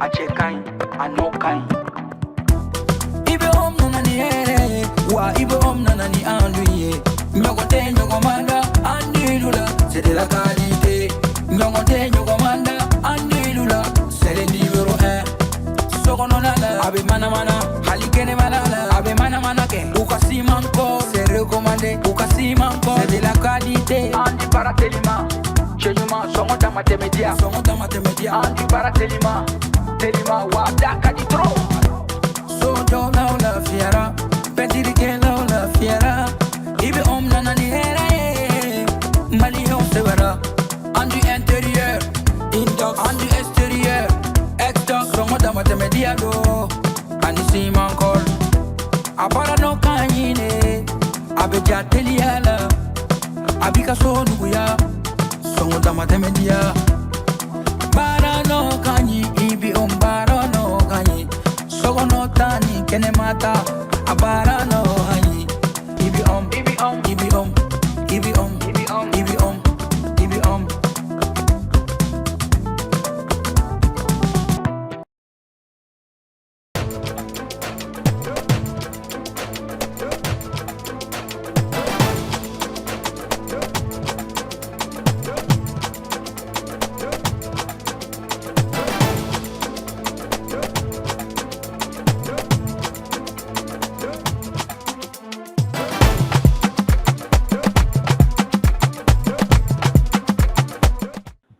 Achekai, Anokai. Ibe om nanani wa ibe om nanani anduye. Nyogote nyogomanda andilula, c'est de la qualité. Nyogote nyogomanda andilula, c'est le numéro 1. Sokononala, abe mana mana, halikene malala, abe mana mana ke. Ukasi manko, c'est recommandé. Ukasi manko, c'est de la qualité. Andi baratelima, chenyuma, songonda matemedia, andi baratelima, telima wadaka di tro. So don't know la fiera, petiri ke la fiera. Ibe om nanani hera, malion severa. Andi intérieur, indox, andi extérieur, exdox, songonda matemedia do. Andi si mankol, apara no kanyine, abeja teliala, abika so nuya, songonda matemedia. Bara no kanyi, ibi bara no kanyi. Sogo no tani, kene mata, abara no kanyi. Ibi ibi ibi ibi ibi ibi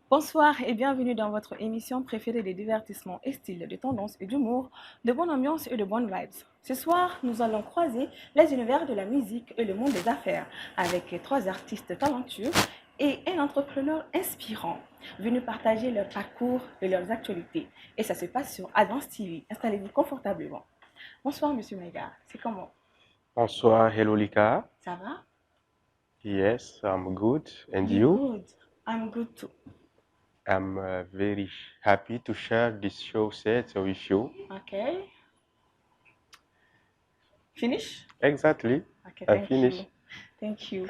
Bonsoir et bienvenue dans votre émission préférée des divertissements et styles de tendance et d'humour, de bonne ambiance et de bonnes vibes. Ce soir, nous allons croiser les univers de la musique et le monde des affaires avec 3 artistes talentueux et un entrepreneur inspirant venus partager leur parcours et leurs actualités. Et ça se passe sur Advance TV. Installez-vous confortablement. Bonsoir Monsieur Maïga, c'est comment? Bonsoir, hello Lika. Ça va? Yes, I'm good. And You're you? good. I'm good too. I'm very happy to share this show set with you. Okay. Finish? Exactly. Okay, I thank finished. you. Thank you.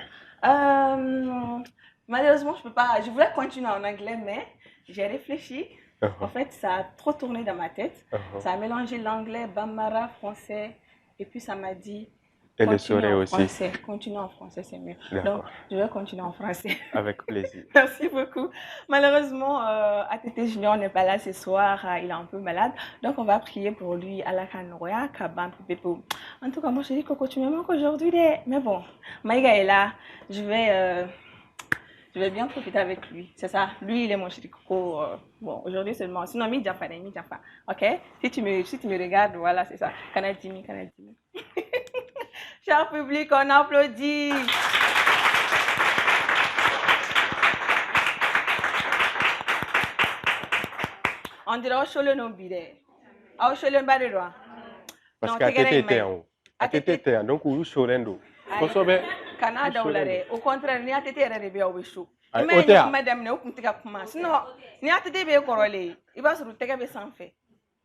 Malheureusement, je peux pas. Je voulais continuer en anglais, mais j'ai réfléchi. En fait, ça a trop tourné dans ma tête. Ça a mélangé l'anglais, bambara, français, et puis ça m'a dit. Et le soleil aussi. Français. Continue en français, c'est mieux. Donc, je vais continuer en français. Avec plaisir. Merci beaucoup. Malheureusement, ATT Junior n'est pas là ce soir. Il est un peu malade. Donc, on va prier pour lui à la Kanoya, Kabam, Pepo. En tout cas, moi, je dis que tu me manques aujourd'hui. Mais bon, Maïga est là. Je vais bien profiter avec lui. C'est ça. Lui, il est mon chéri coco. Bon, aujourd'hui seulement. Sinon, mi Jaffa. OK? Si tu me regardes, voilà, c'est ça. Canal Jimmy. Cher public, on applaudit. On dirait Osholo no bide. Osholo mbade doa. Parce qu'ATT était en haut. ATT était en haut. Donc, où Solendo? Canada ou l'are. Au contraire, ni ATT est rébé au Wishou. Madame ne okunte ka kuma. Sinon, ni ATT be korole. Iba suru tega be sanfe.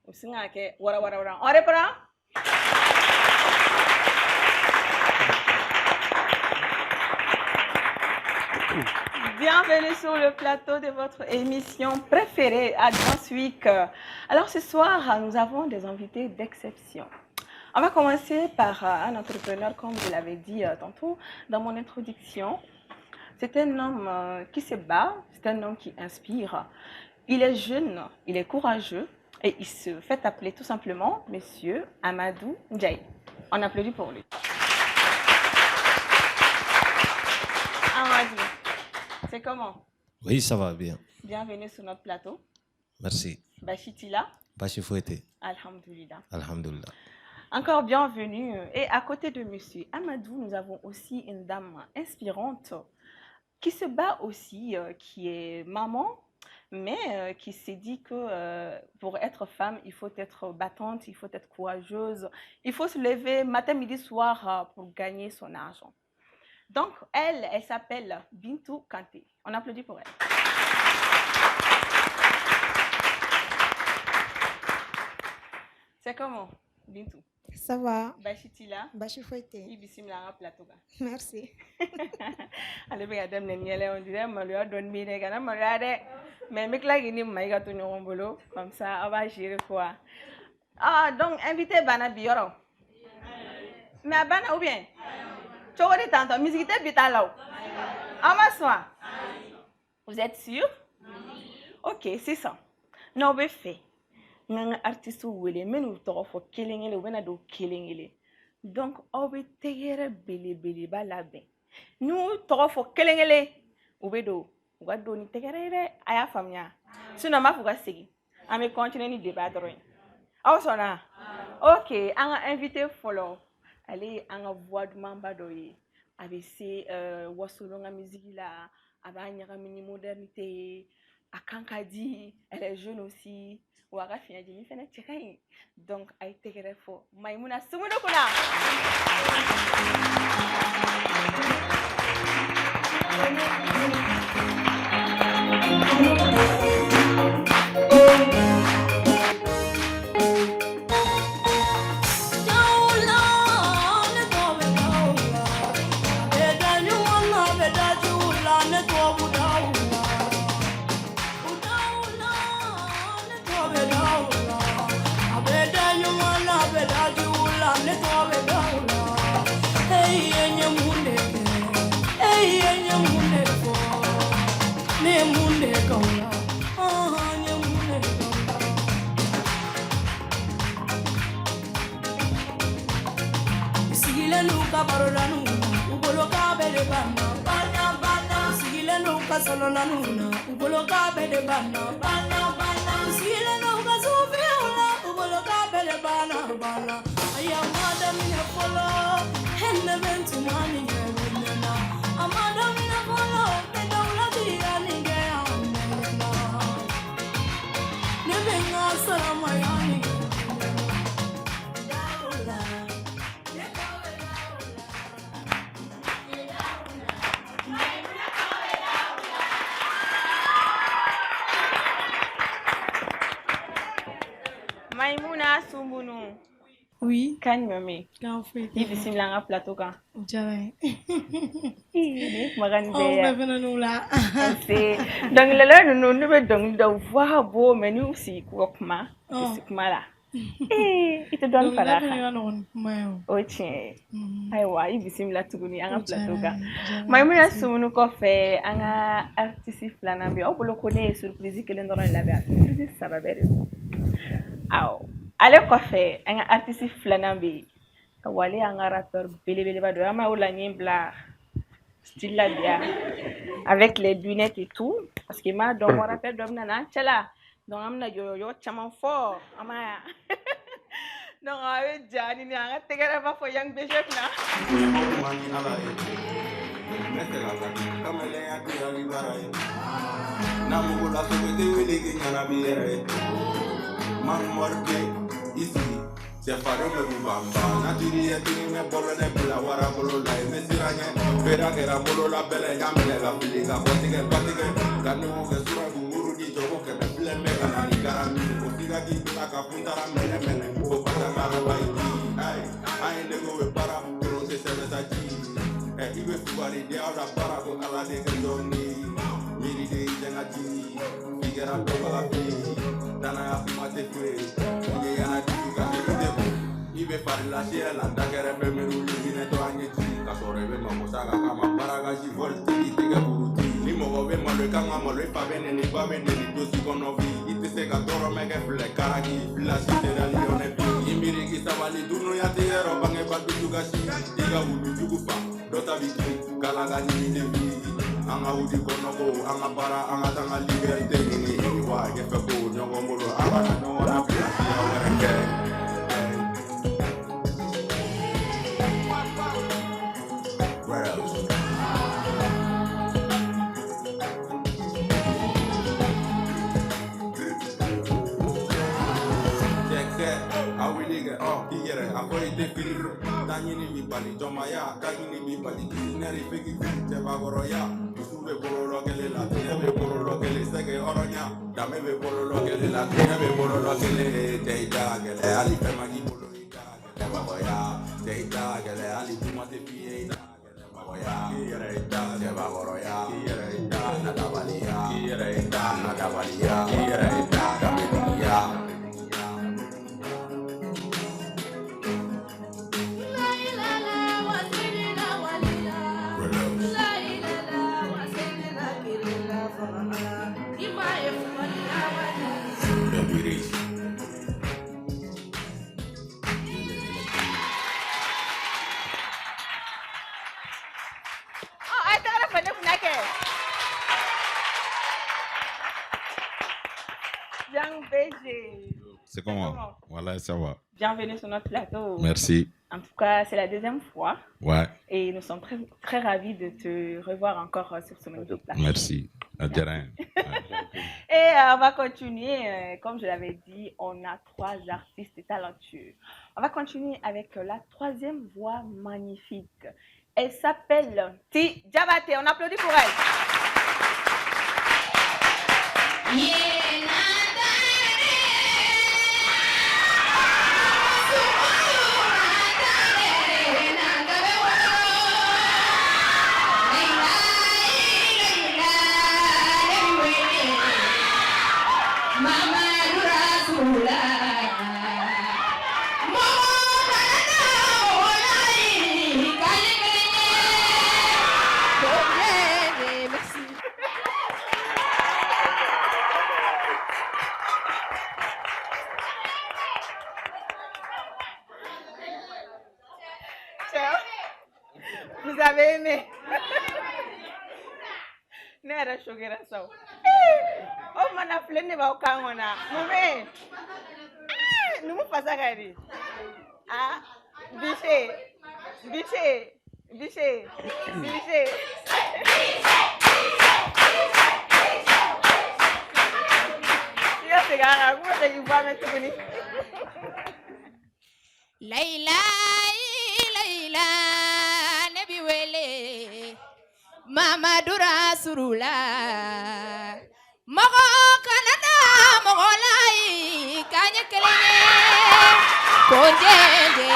Usinga ke wara. On reprend? Bienvenue sur le plateau de votre émission préférée, Advance Week. Alors ce soir, nous avons des invités d'exception. On va commencer par un entrepreneur, comme je l'avais dit tantôt dans mon introduction. C'est un homme qui se bat, c'est un homme qui inspire. Il est jeune, il est courageux et il se fait appeler tout simplement Monsieur Amadou Ndiaye. On applaudit pour lui. Amadou. C'est comment? Oui, ça va bien. Bienvenue sur notre plateau. Merci. Bachitila. Bachifouete. Alhamdulillah. Alhamdulillah. Encore bienvenue. Et à côté de Monsieur Amadou, nous avons aussi une dame inspirante qui se bat aussi, qui est maman, mais qui s'est dit que pour être femme, il faut être battante, il faut être courageuse, il faut se lever matin, midi, soir pour gagner son argent. Donc, elle s'appelle Bintou Kanté. On applaudit pour elle. C'est comment? Bintou. Ça va. Bachitila. Bachi Fouette. Ibissimila plateau. Merci. Allez, madame Neniele, on dirait, on lui a donné des gars, mais mec là, il n'y a pas de boulot. Comme ça, on va gérer quoi. Ah, donc, invité Bana Bioro. Mais Bana ou bien? Tu vois, tantôt, musique de Bitalo. Amassois. Vous êtes sûr? Ok, c'est ça. Non, mais fait. Nanga artiste wele menu tɔgɔ fɔ kelen kelen u bɛna don kelen kelen donc aw bɛ tɛgɛrɛ belebeleba labɛn n'u tɔgɔ fɔ kelen kelen u bɛ don u ka don ni tɛgɛrɛ ye dɛ a y'a faamuya sinon n b'a fɔ ka segin an bɛ continuer ni débat dɔrɔn ye aw sɔnna ok an ka invité fɔlɔ ale ye an ka voix dumanba dɔ ye a bɛ se wasolon ka musique la a b'a ɲagami ni modernité ye a kan ka di elle est jeune aussi. Ouaga Fiadjimi fait notre chérie. Donc, a été greffo. Maïmouna Soumounokuna. Maïmouna Soumbounou. Oui. Kanyome. Kanfouette. Ibissimila plateau kan. Jamais. Magandeya. Donc là nous nous donc de voir beau menu aussi quoi là. Il te donne pas là. Oh tiens. Aywa ibissimila tuguni anga plateau kan. Maïmouna Soumbounou ko fait anga artiste flana bi o bolo connaît surprise que l'on la ba. Ça va bien. Aw ale kɔfɛ an ka artiste filanan bɛ yen ka wale an ka rappeur belebeleba dɔ an b'a o laɲini bila style la bi avec les lunettes et tout parce que m'a dɔn ko rappeur dɔ bɛna n'an cɛla donc an bɛna jɔyɔrɔ caman fɔ an m'a ya donc a bɛ ja ni an ka tɛgɛrɛ b'a fɔ Young BG kunna. Ici, c'est pas le Bamba. Naturie, tu me bolles de la wara bolo la mesiranye. Vera que la bolo la belle gambe la filiga botique botique. Kanu que sura guru di jogo que me pleme kana ni garami. Botiga di la capunta la mene. O para la baiti. Ai le go para pro se sa ji. Ibe fubari de ala para ko ala de kendoni. Miri de jangati. Figera to la fi. Dana ya fumate fue. Ibe parla la dagere pe meru line to anyeti ka sorebe mamosa ga kama paraga ji volti itiga buruti ni mo be mo le kanga mo le pa bene ni ba bene ni to si kono vi ite se ka toro mege fle karagi la cité da lione bi imiri ki sabali durno ya tiero bange badu juga si diga ulu jugu fa dota bi kala ga ni de bi anga udi kono ko anga para anga tanga liberté ni wa ge fe ko nyongo mo do anga no na pia ya werenge. Tanyini mi bali jomaya, kanyini mi bali neri feki te bagoroya. Usube borolo kele la tebe borolo kele sege oronya. Dame be borolo kele la tebe borolo kele teida kele ali pe magi borolo ida. Deita, que le ali tu mate pieita. Bagoya, ireita, se bagoroya, ireita, nada valía, ireita, nada valía, ireita, caminilla. C'est comment? Voilà, ça va. Bienvenue sur notre plateau. Merci. En tout cas, c'est la deuxième fois. Ouais. Et nous sommes très, très ravis de te revoir encore sur ce magnifique plateau. Merci. Adjarain. Et on va continuer. Comme je l'avais dit, on a 3 artistes talentueux. On va continuer avec la 3e voix magnifique. Elle s'appelle Ti Diabaté. On applaudit pour elle. Vous avez aimé? Nera shogera sao. Oh mana plene ba okangona. Mume. Numu pasa gari. Ah, biche. Biche. Biche. Biche. Yo te gana, ¿cómo te llevas a meter? Laila, Laila, Nebiwele, Mama Dura Surula, Mogo Canada, Mogo Lai, Kanya Kelene, Konjende,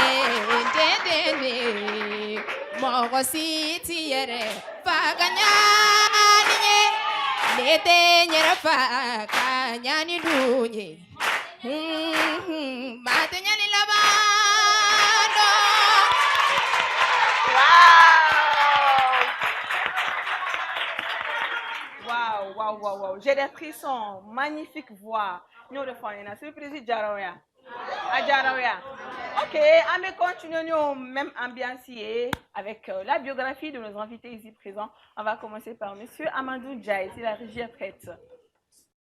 Mogo City, Faganyani, Lete Nyerafa, Kanyani Dunye. Matanyani Lavando. Wow. J'ai des frissons. Magnifique voix. Nous le faisons. Surprise Jaroya. Ok, on va continuer au même ambiancier avec la biographie de nos invités ici présents. On va commencer par Monsieur Amadou Ndiaye, si la régie est prête.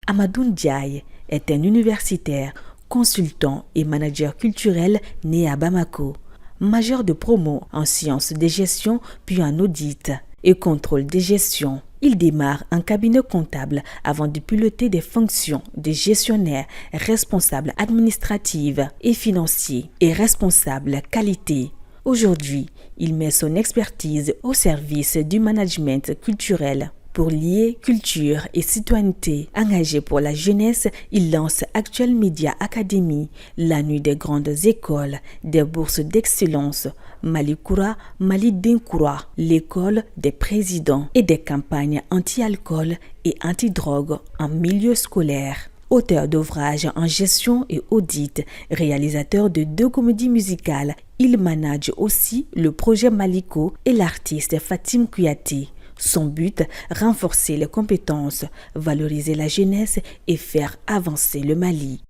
Amadou Ndiaye est un universitaire, consultant et manager culturel né à Bamako. Major de promo en sciences de gestion puis en audit et contrôle des gestions. Il démarre un cabinet comptable avant de piloter des fonctions de gestionnaire, responsable administratif et financier et responsable qualité. Aujourd'hui, il met son expertise au service du management culturel. Pour lier culture et citoyenneté, engagé pour la jeunesse, il lance Actuel Media Academy, la nuit des grandes écoles, des bourses d'excellence, Malikoura, Malidenkoura, l'école des présidents et des campagnes anti-alcool et anti-drogue en milieu scolaire. Auteur d'ouvrages en gestion et audit, réalisateur de 2 comédies musicales, il manage aussi le projet Maliko et l'artiste Fatim Kouyaté. Son but, renforcer les compétences, valoriser la jeunesse et faire avancer le Mali.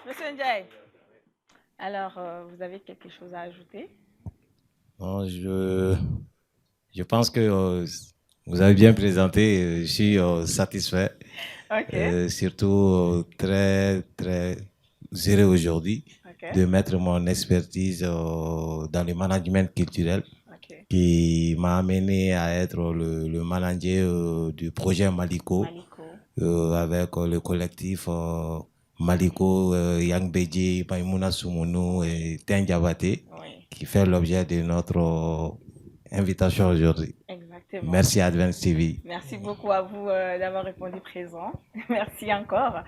Monsieur Ndiaye, alors vous avez quelque chose à ajouter? Non, je pense que vous avez bien présenté. Je suis satisfait. Ok. Surtout très heureux aujourd'hui de mettre mon expertise dans le management culturel qui m'a amené à être le manager du projet Maliko. Avec le collectif Maliko, Yang Beji, Maïmouna Soumounou et Ten Diabaté, qui fait l'objet de notre invitation aujourd'hui. Exactement. Exactement. Merci Advance TV. Merci beaucoup à vous d'avoir répondu présent. Merci encore.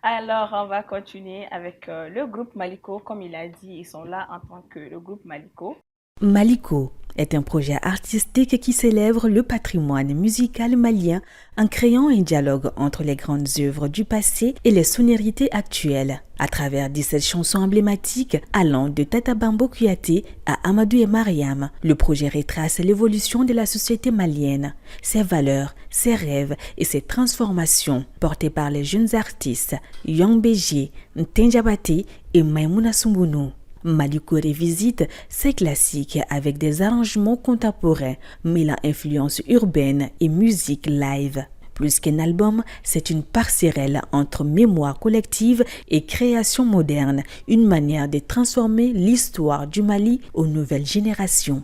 Alors, on va continuer avec le groupe Maliko. Comme il a dit, ils sont là en tant que le groupe Maliko. Maliko est un projet artistique qui célèbre le patrimoine musical malien en créant un dialogue entre les grandes œuvres du passé et les sonorités actuelles. À travers 17 chansons emblématiques allant de Tata Bambo Kouyaté à Amadou et Mariam, le projet retrace l'évolution de la société malienne, ses valeurs, ses rêves et ses transformations portées par les jeunes artistes Young BG, Ntenjabate et Maimouna Sumbounou. Maliko revisite ses classiques avec des arrangements contemporains mêlant influences urbaines et musique live. Plus qu'un album, c'est une passerelle entre mémoire collective et création moderne, une manière de transformer l'histoire du Mali aux nouvelles générations.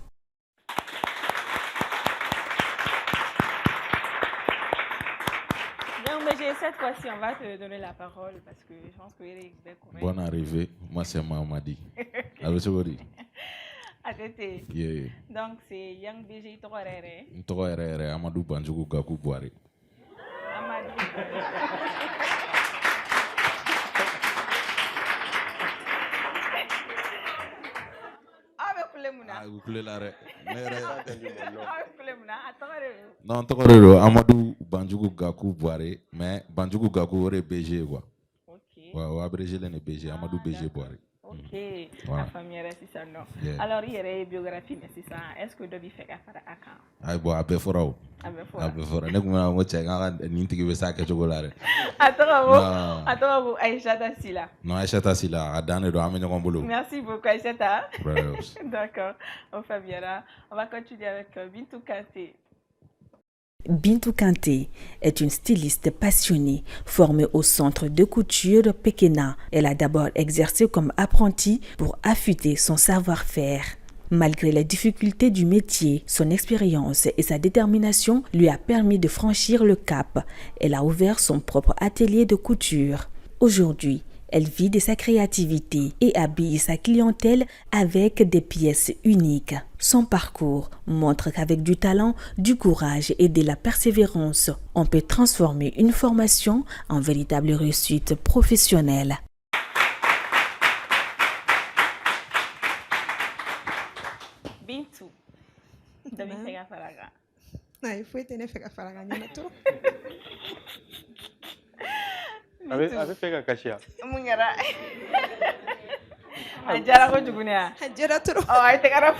Cette fois-ci, on va te donner la parole parce que je pense que Eric Bekouré. Bonne arrivée, moi c'est Mamadi. Atete. Yeah. Donc c'est Young BG Tokorere. Tokorere, Amadou Banjougou Gakou Boare. Amadou. Non, Tokorero, Amadou Banjougou Gakou Boare, mais Banjougou Gakou aurait BG quoi. Ok. Ouais, abrégé les BG, Amadou BG Boare. Ok, la famille c'est ça, non. Alors, il y a une biographie, mais c'est ça. Est-ce que Dobby fait affaire à quand? Ah bon, à Befora. À Befora. Ne kuma mo tchenga n'intigi besa ke chocolate. Attends, vous, Aïcha Tassila. Non, Aïcha Tassila, à Dane do amenyo kombolo. Merci beaucoup, Aïcha. D'accord. Fabiana, on va continuer avec Bintou Kanté. Bintou Kanté est une styliste passionnée, formée au centre de couture de Pékena. Elle a d'abord exercé comme apprentie pour affûter son savoir-faire. Malgré les difficultés du métier, son expérience et sa détermination lui a permis de franchir le cap. Elle a ouvert son propre atelier de couture. Aujourd'hui, elle vit de sa créativité et habille sa clientèle avec des pièces uniques. Son parcours montre qu'avec du talent, du courage et de la persévérance, on peut transformer une formation en véritable réussite professionnelle. Bintou, David Fega Faraga. Il faut être Fega Faraga. Avec Fega Kachia. Mungara. Ajara ko jugunya. Ajara trop. Oh, ay tegara.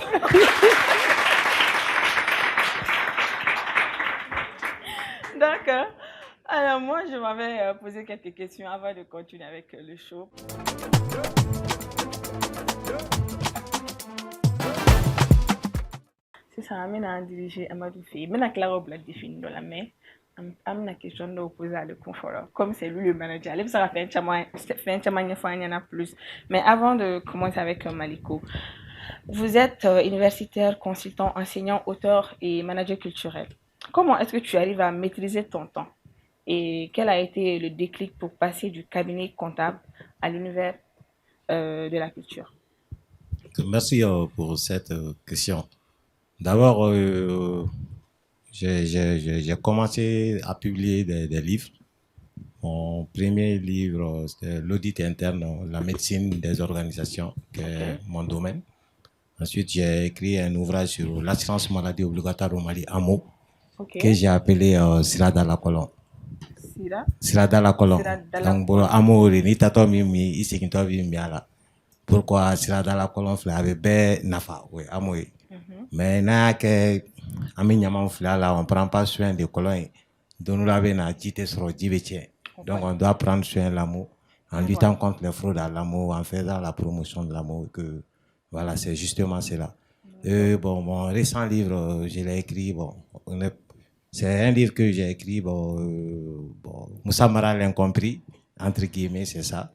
D'accord. Alors moi, je m'avais posé quelques questions avant de continuer avec le show. C'est ça, amène à diriger Amadou Faye. Mais la Clara Oblat définit dans la main. Am na question de opposer à le confort. Comme c'est lui le manager, il va faire un chaman plus. Mais avant de commencer avec Maliko, vous êtes universitaire, consultant, enseignant, auteur et manager culturel. Comment est-ce que tu arrives à maîtriser ton temps? Et quel a été le déclic pour passer du cabinet comptable à l'univers de la culture? Merci pour cette question. D'abord, j'ai commencé à publier des livres. Mon premier livre, c'était l'audit interne, la médecine des organisations, qui est mon domaine. Ensuite, j'ai écrit un ouvrage sur l'assurance maladie obligatoire au Mali, AMO, que j'ai appelé Sirada la Colon. Sirada la Colon. Donc, pour AMO, ni tato mimi, ici qui t'as vu miala. Pourquoi Sirada la Colon avait bé nafa, oui, AMO. Mais n'a que on ne prend pas soin des colons. Donc on doit prendre soin de l'amour en luttant contre les fraudes à l'amour, en faisant la promotion de l'amour. Voilà, c'est justement cela. Bon, mon récent livre, je l'ai écrit. Bon, c'est un livre que j'ai écrit. Moussa Mara l'incompris, entre guillemets, c'est ça.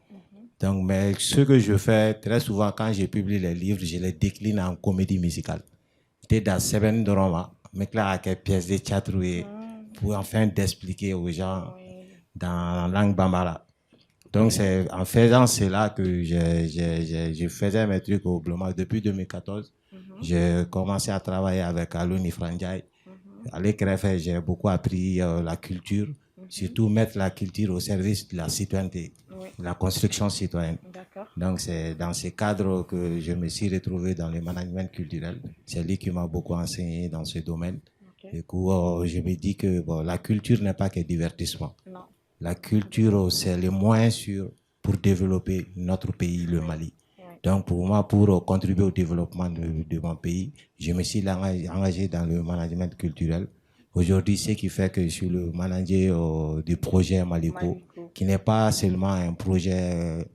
Donc, mais ce que je fais très souvent quand je publie les livres, je les décline en comédie musicale. Dans 7 dramas, mais là, avec des pièces de théâtre pour enfin d'expliquer aux gens dans la langue bambara. Donc, c'est en faisant cela que je faisais mes trucs au Bloma. Depuis 2014, j'ai commencé à travailler avec Alouni Franjai, à l'écrit, j'ai beaucoup appris la culture, surtout mettre la culture au service de la citoyenneté, la construction citoyenne. Donc c'est dans ce cadre que je me suis retrouvé dans le management culturel. C'est lui qui m'a beaucoup enseigné dans ce domaine. Du coup, je me dis que la culture n'est pas que divertissement. Non. La culture, c'est le moyen sûr pour développer notre pays, le Mali. Donc pour moi, pour contribuer au développement de mon pays, je me suis engagé dans le management culturel. Aujourd'hui, ce qui fait que je suis le manager du projet Maliko, qui n'est pas seulement un projet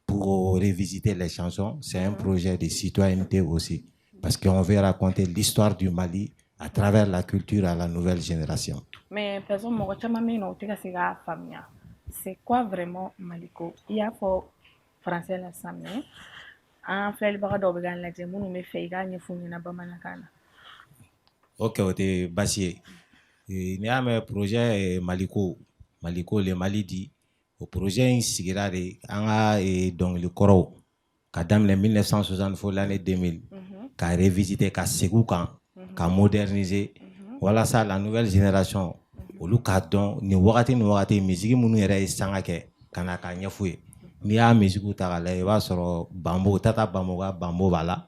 pour revisiter les chansons, c'est un projet de citoyenneté aussi. Parce qu'on veut raconter l'histoire du Mali à travers la culture à la nouvelle génération. Mais par exemple, c'est quoi vraiment Maliko? Il y a pour français la samedi. En fait, le baga dobegan la jemu no me feiga ni funu na bamanakana. Ok, ote basier. Ni ame projet Maliko le Mali dit au projet sigira de anga donc le koro kadam le 1960 fo l'année 2000 ka revisiter ka segou kan ka moderniser voilà ça la nouvelle génération olu ka don ni wakati musique munu yɛrɛ sanga kɛ kana ka ɲɛfu ye ni y'a musique ta la i b'a sɔrɔ bambo tata bambo ka bambo b'a la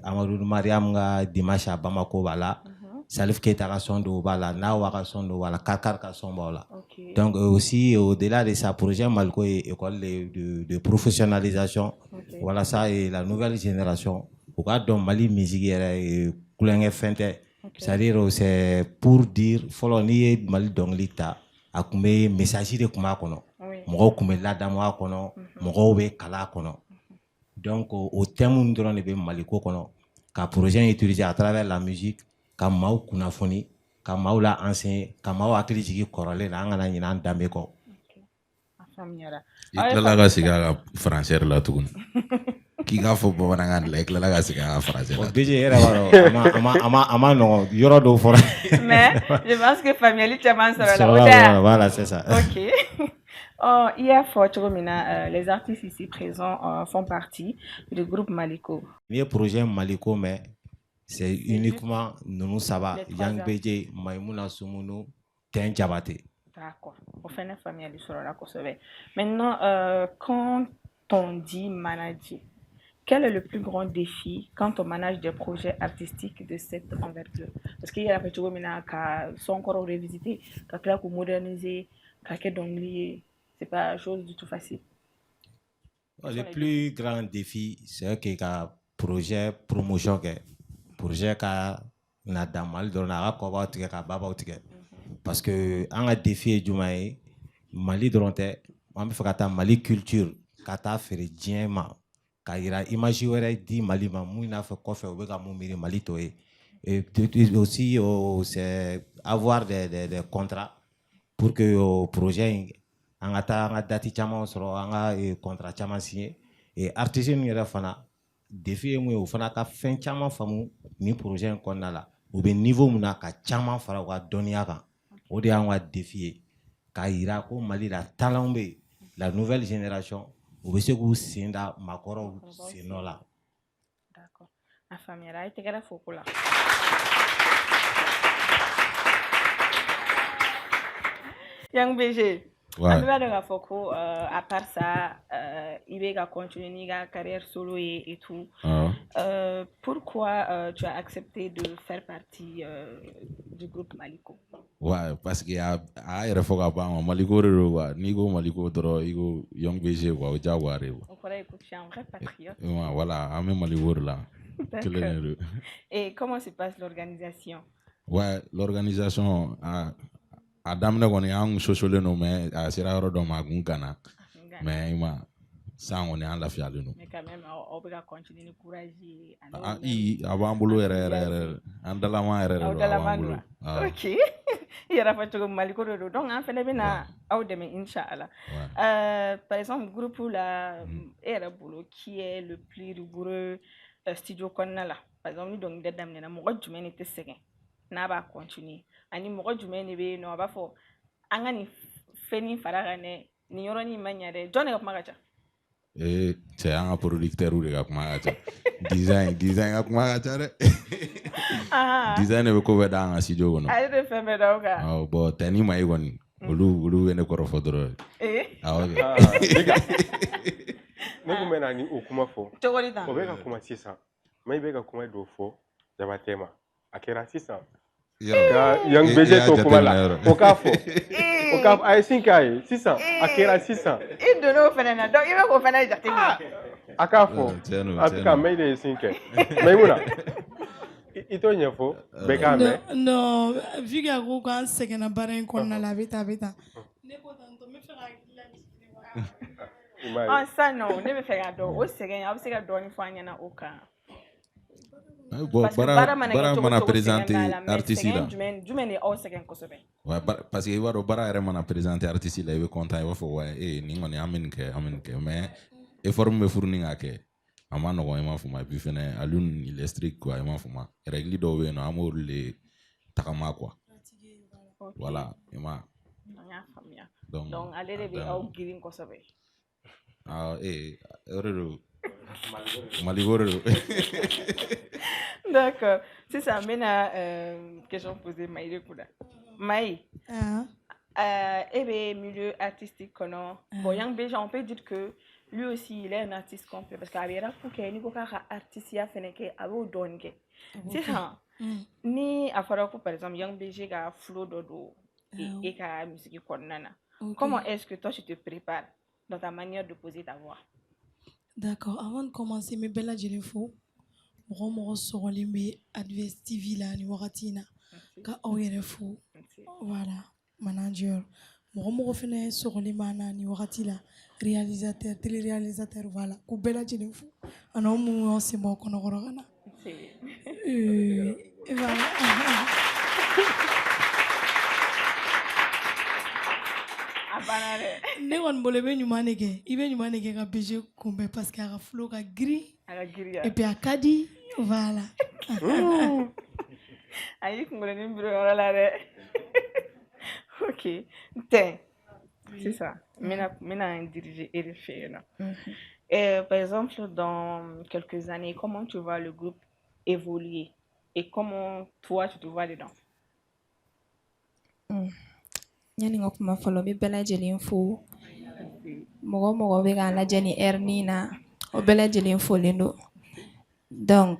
Amadou Mariam ka Dimanche à Bamako b'a la Salif Keita ka son dɔw b'a la Nawa ka son dɔw b'a la Kakar ka son b'a la donc aussi au-delà de ça projet Maliko est école de professionnalisation voilà ça et la nouvelle génération u ka dɔn Mali musique yɛrɛ kulonkɛ fɛn tɛ c'est-à-dire c'est pour dire fɔlɔ n'i ye Mali dɔnkili ta a tun bɛ message de tun b'a kɔnɔ mɔgɔw tun bɛ ladamu a kɔnɔ mɔgɔw bɛ kalan a kɔnɔ donc o thème dɔrɔn de bɛ Maliko kɔnɔ ka projet utiliser à travers la musique ka maaw kunnafoni ka maaw la enseigner ka maaw hakili jigin kɔrɔlen na an kana ɲinɛ an danbe kɔ. I tilala ka segin a ka français la tuguni k'i k'a fɔ bamanankan la i tilala ka segin a ka français la. BG yɛrɛ b'a dɔn a ma nɔgɔn yɔrɔ dɔw fɔra. Mais je pense que famille caman sɔrɔ la. Voilà c'est ça. Ok. Hier, les artistes ici présents font partie du groupe Maliko. Le projet Maliko, mais c'est uniquement Nounou Saba, Yang BJ, Maïmouna Soumounou, Ten Djabate. D'accord. On fait une famille sur la Kosovo. Maintenant, quand on dit manager, quel est le plus grand défi quand on manage des projets artistiques de cette envergure? Parce qu'il y a des gens qui sont encore revisités, qui sont modernisés, qui sont liés. C'est pas une chose du tout facile. Le plus grand défi, c'est que le projet promotion, projet qui n'a pas mal de temps, parce que un défi du Mali, Mali dronte, on fait que Mali culture, kata faire diema, kaira image were di Mali ma mouina fait quoi faire obega moumiri Mali toé, et aussi c'est avoir des contrats pour que le projet an ka taa an ka dati caman sɔrɔ an ka contrat caman signé et artiste ninnu yɛrɛ fana défi ye mun ye o fana ka fɛn caman faamu ni projet in kɔnɔna la u bɛ niveau mun na ka caman fara u ka dɔnniya kan o de y'an ka défi ye k'a yira ko Mali la talent bɛ yen la nouvelle génération u bɛ se k'u sen da maakɔrɔw sen nɔ la. D'accord. A faamuyara i tɛgɛrɛ fo ko la. Yang BG. À part ça, il va continuer sa carrière solo et tout. Pourquoi tu as accepté de faire partie du groupe Maliko? Ouais, parce que a yɛrɛ fɔ ka ban Maliko de don quoi. N'i ko Maliko dɔrɔn i ko Young BG quoi, o diyagoya de quoi. On pourrait écouter un vrai patriote. Voilà, an bɛ Maliko de la. Et comment se passe l'organisation? Ouais, l'organisation a daminɛ kɔni an kun sosolen don mais a sera yɔrɔ dɔ ma a kun gana mais i ma san kɔni an lafiyalen don. Mais quand même aw bɛ ka continuer courage. A b'an bolo yɛrɛ an dalaman yɛrɛ de don a b'an bolo. Ok. I yɛrɛ fɔ cogo Maliko de don donc an fɛnɛ bɛna aw dɛmɛ inchallah. Par exemple groupe la e yɛrɛ bolo qui est le plus rigoureux studio kɔnɔna la par exemple ni dɔnkili da daminɛna mɔgɔ jumɛn de tɛ sɛgɛn n'a b'a continuer ani mɔgɔ jumɛn de bɛ yen nɔ a b'a fɔ an ka nin fɛn nin fara kan dɛ nin yɔrɔnin ma ɲɛ dɛ jɔn de ka kuma ka ca. c'est un producteur ou de kuma ka design ka kuma ka de design be ko be da nga studio kono ale de fɛn bɛɛ da o kan ah bon tani mai kɔni olu be ne kɔrɔ fɔ dɔrɔn ah ok ne ko mena ni o kuma fɔ cogo di tan o bɛ ka kuma sisan mai bɛ ka kuma dɔ fɔ Jabatɛ ma a kɛra sisan Young BG to kuma la o k'a fɔ o k'a a ye sin k'a ye sisan a kɛra sisan i donn'o fɛnɛ na donc i bɛ k'o fɛnɛ jateminɛ a k'a fɔ a bɛ ka mai de ye sin kɛ Maimuna i t'o ɲɛfɔ bɛɛ k'a mɛn non vu que a ko k'an sɛgɛnna baara in kɔnɔna la a bɛ tan ne ko tantɔ n bɛ fɛ ka ça non ne bɛ fɛ ka dɔn o sɛgɛn a bɛ se ka dɔɔni fɔ an ɲɛna o kan bon bara mana présenter artiste la jumɛn de aw sɛgɛn kosɛbɛ parce que i b'a dɔn bara yɛrɛ mana présenter artiste la i bɛ content i b'a fɔ ouais nin kɔni an bɛ nin kɛ mais effort min bɛ furu ni k'a kɛ a ma nɔgɔn i m'a fɔ ma puis fɛnɛ Alioune il est strict quoi i m'a fɔ ma règle dɔw bɛ yen nɔ an b'olu de tagama quoi voilà i m'a donc ale de bɛ aw girin kosɛbɛ ah o de don Malibo de don d'accord sisan n bɛna question poser Maï de kunna Maï e bɛ milieu artistique kɔnɔ bon Young BG on peut dire que lui aussi il est un artiste complet parce que a bɛ rap kɛ n'i ko k'a ka artistiya fɛnɛ kɛ a b'o dɔɔni kɛ sisan ni a fɔra ko par exemple Young BG ka flow dɔ don e ka musique kɔnɔna na comment est-ce que toi tu te prépares dans ta manière de poser ta voix? D'accord, avant de commencer mes belles lajɛlen fo mɔgɔ sɔgɔlen bɛ Advest TV la ni wagati in na ka aw yɛrɛ fo voilà manager mɔgɔ fɛnɛ sɔgɔlen b'an na ni wagati la réalisateur télé-réalisateur voilà k'u bɛɛ lajɛlen fo ani aw minnu y'aw sen bɔ kɔnɔkɔrɔ ka na voilà ne kɔni bolo i bɛ ɲuman de kɛ ka BG kunbɛn parce que a ka flow ka girin et puis a ka di voilà a y'i kunkolonin biri yɔrɔ la dɛ ok tiens c'est ça maintenant diriger et le faire par exemple dans quelques années comment tu vois le groupe évoluer et comment toi tu te vois dedans? Yani nga kuma fɔlɔ bɛ bɛɛ lajɛlen fo mɔgɔ bɛ k'an lajɛ ni heure nin na o bɛɛ lajɛlen folen don donc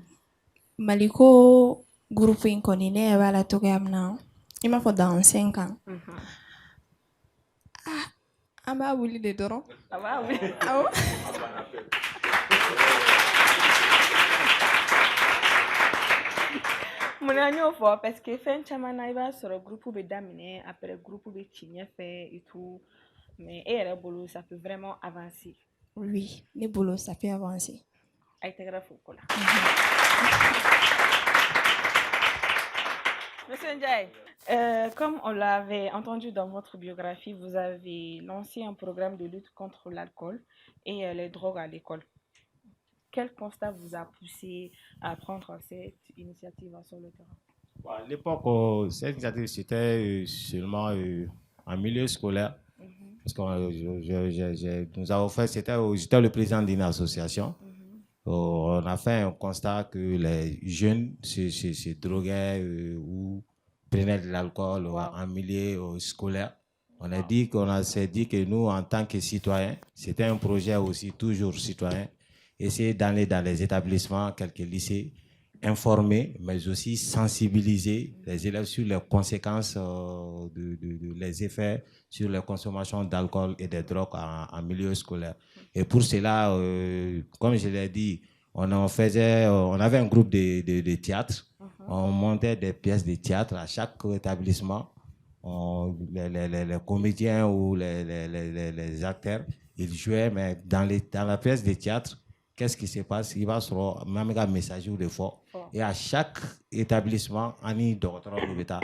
Maliko groupe in kɔni ne yɛrɛ b'a la togoya min na i m'a fɔ dans 5 ans an b'a wuli de dɔrɔn mun y'o fɔ parce que fɛn caman na i b'a sɔrɔ groupe bɛ daminɛ après groupe bɛ ci ɲɛfɛ et tout mais e yɛrɛ bolo ça peut vraiment avancer. Oui, ne bolo ça peut avancer. Ay tɛgɛrɛ fo ko la. Monsieur Ndiaye, comme on l'avait entendu dans votre biographie, vous avez lancé un programme de lutte contre l'alcool et les drogues à l'école. Quel constat vous a poussé à prendre cette initiative sur le terrain? À l'époque, cette initiative, c'était seulement en milieu scolaire. Parce que nous avons fait, j'étais le président d'une association. On a fait un constat que les jeunes se droguaient ou prenaient de l'alcool en milieu scolaire. On s'est dit que nous, en tant que citoyens, c'était un projet aussi toujours citoyen, essayer d'aller dans les établissements, quelques lycées, informer, mais aussi sensibiliser les élèves sur les conséquences, les effets sur la consommation d'alcool et de drogue en milieu scolaire. Et pour cela, comme je l'ai dit, on avait un groupe de théâtre. On montait des pièces de théâtre à chaque établissement. Les comédiens ou les acteurs, ils jouaient, mais dans la pièce de théâtre, qu'est-ce qui se passe? Il va sur même un message de fort. Et à chaque établissement, on a docteur Lubeta,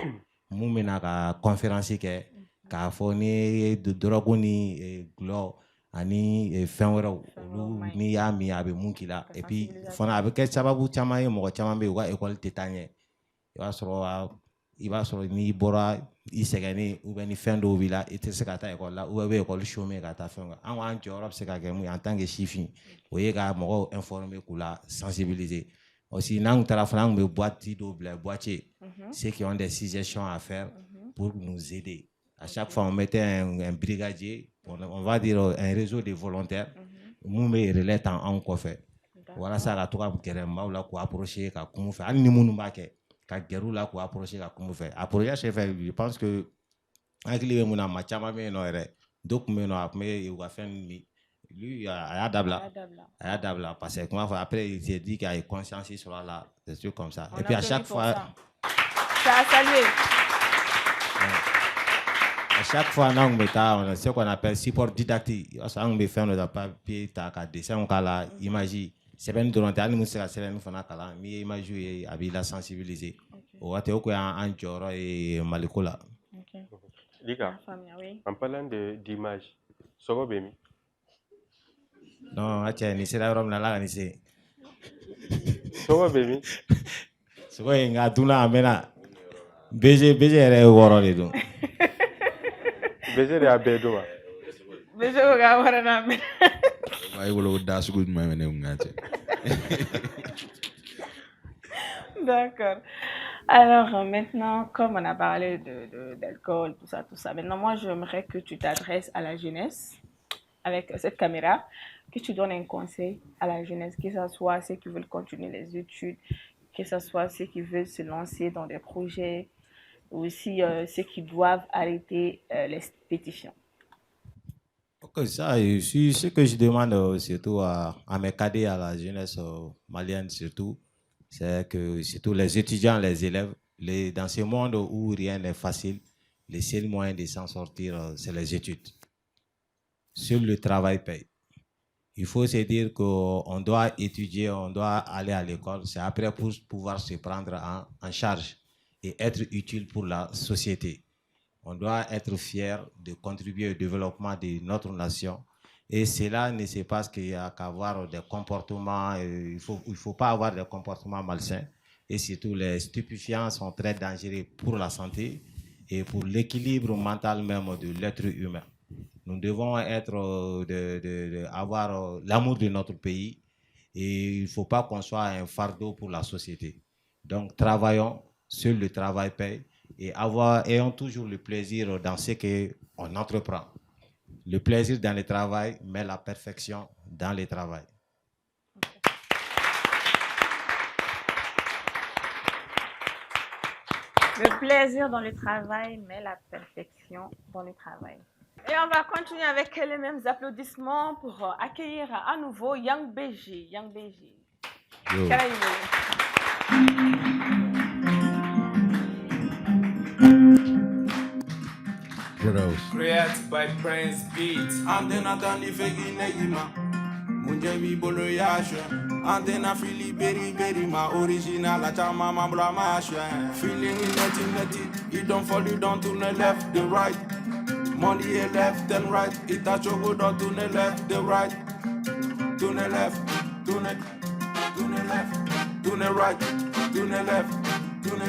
une conférence qui est de drogue ni glo ani fɛn wɛrɛw olu n'i y'a min a bɛ mun k'i la et puis fana a bɛ kɛ sababu caman ye mɔgɔ caman bɛ yen u ka école tɛ taa ɲɛ i b'a sɔrɔ il va sur ni bora il se gagner ou bien ni fin de villa et c'est ça école là ou bien école chômé gata fenga en Europe c'est ka gagner en tant que chifin oye ga mo informer kula sensibiliser aussi nang tara fang me boîte double boîtier ceux qui ont des suggestions à faire pour nous aider. À chaque fois on mettait un brigadier, on va dire un réseau de volontaires nous me relève en fait. Voilà ça la toka kerema ou la ko approcher ka kumu fait ani munu ba ke ka geru la ko approcher ka kumu fait approcher chef je pense que akili mu na machama me no ere donc me no apme ou a fait lui a dabla parce que comment après il s'est dit qu'il a conscience sur là des trucs comme ça. Et puis à chaque fois ça a salué. À chaque fois on a ce qu'on appelle support didactique. Ça on me fait notre papier ta ka dessin on kala image c'est bien durant ani musika c'est bien fana kala mi image et abi la sensibiliser. O wate ko en joro et malikola. Lika. En parlant d'image soko bemi. Non, acha ni sera rom na la ni se. Soko bemi. Soko nga tuna amena. BG re woro le do. BG re abedo wa. BG ga wara na me. Ai wolo da su good mai ne ngate. D'accord. Alors maintenant, comme on a parlé d'alcool, tout ça, maintenant moi j'aimerais que tu t'adresses à la jeunesse avec cette caméra, que tu donnes un conseil à la jeunesse, que ce soit ceux qui veulent continuer les études, que ce soit ceux qui veulent se lancer dans des projets, ou aussi ceux qui doivent arrêter les pétitions. Ok, ça, ce que je demande surtout à mes cadets, à la jeunesse malienne surtout, c'est que surtout les étudiants, les élèves, dans ce monde où rien n'est facile, le seul moyen de s'en sortir, c'est les études. Seul le travail paye. Il faut se dire qu'on doit étudier, on doit aller à l'école, c'est après pour pouvoir se prendre en charge et être utile pour la société. On doit être fier de contribuer au développement de notre nation. Et cela ne se passe qu'il y a qu'avoir des comportements, il faut pas avoir des comportements malsains. Et surtout, les stupéfiants sont très dangereux pour la santé et pour l'équilibre mental même de l'être humain. Nous devons avoir l'amour de notre pays et il ne faut pas qu'on soit un fardeau pour la société. Donc, travaillons, seul le travail paye et ayons toujours le plaisir dans ce qu'on entreprend. Le plaisir dans le travail, mais la perfection dans le travail. Le plaisir dans le travail, mais la perfection dans le travail. Et on va continuer avec les mêmes applaudissements pour accueillir à nouveau Young BG. Young BG. Created by Prince Beats. Antena tani fegi negima. Munjebi bolo yasha. Antena fili beri ma original la chama mambla masha. Feeling neti. You don't fall, you don't turn left, the right. Money left and right. It a choco don't turn left, the right. Turn left, turn left, turn right, turn left, turn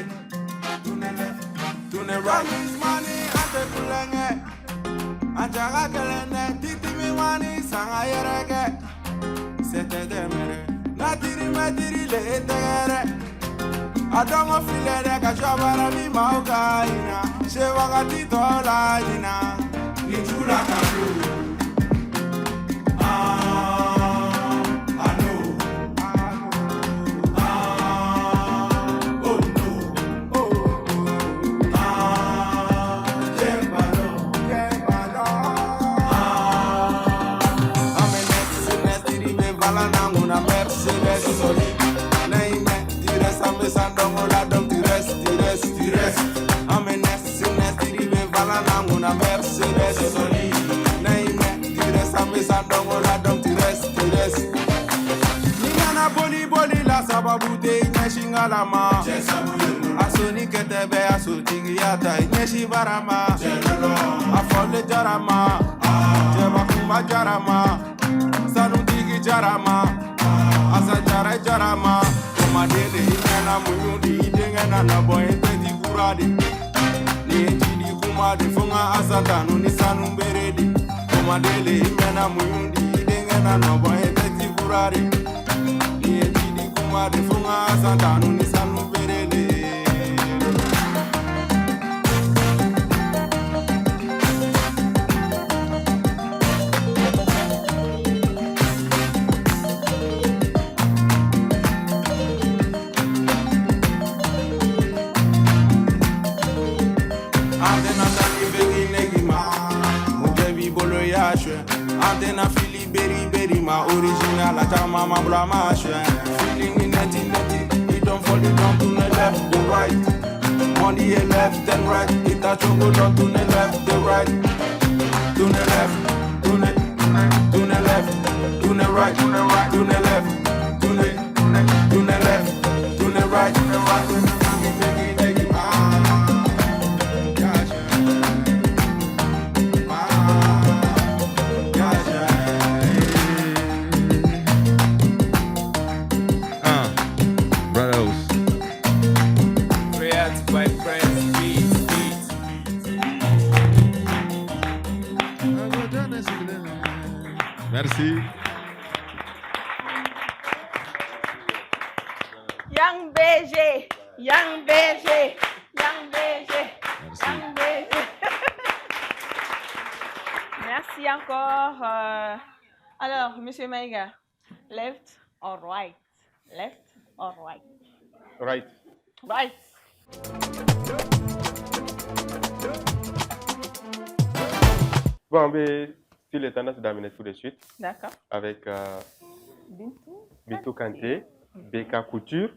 left, turn right. Money ante kulenge, anjaga kelene. Titi mi wani sanga yereke. Sete demere, natiri metiri le etegere. Adongo filere kachabara mi mauka ina. Shewagati tola ina. Nijula kablu. Sababute nyeshingalama asoni ketebe asotigi yata nyeshi barama afole jarama jeba kumba jarama sanutigi jarama asa jara jarama komadele inena muyundi idengena na boy 20 furade ni chidi kumade funga asata no ni sanu berede komadele imena muyundi dengena no boy teti furade ni chidi kumade funga asata no ni sanu berede. Antena fili beri beri ma original la chama ma bla ma feeling in neti it don't fall it down to the left the right money left and right it a choco down to the left the right to the left to the left to the right to the left to the left to the right Merci. Young BG, Young BG, Young BG, Young BG. Merci encore. Alors, Monsieur Maïga, left or right? Left or right? Right. Right. Bon, mais si les tendances d'amener tout de suite. D'accord. Avec Bintou Kanté, Beka Couture,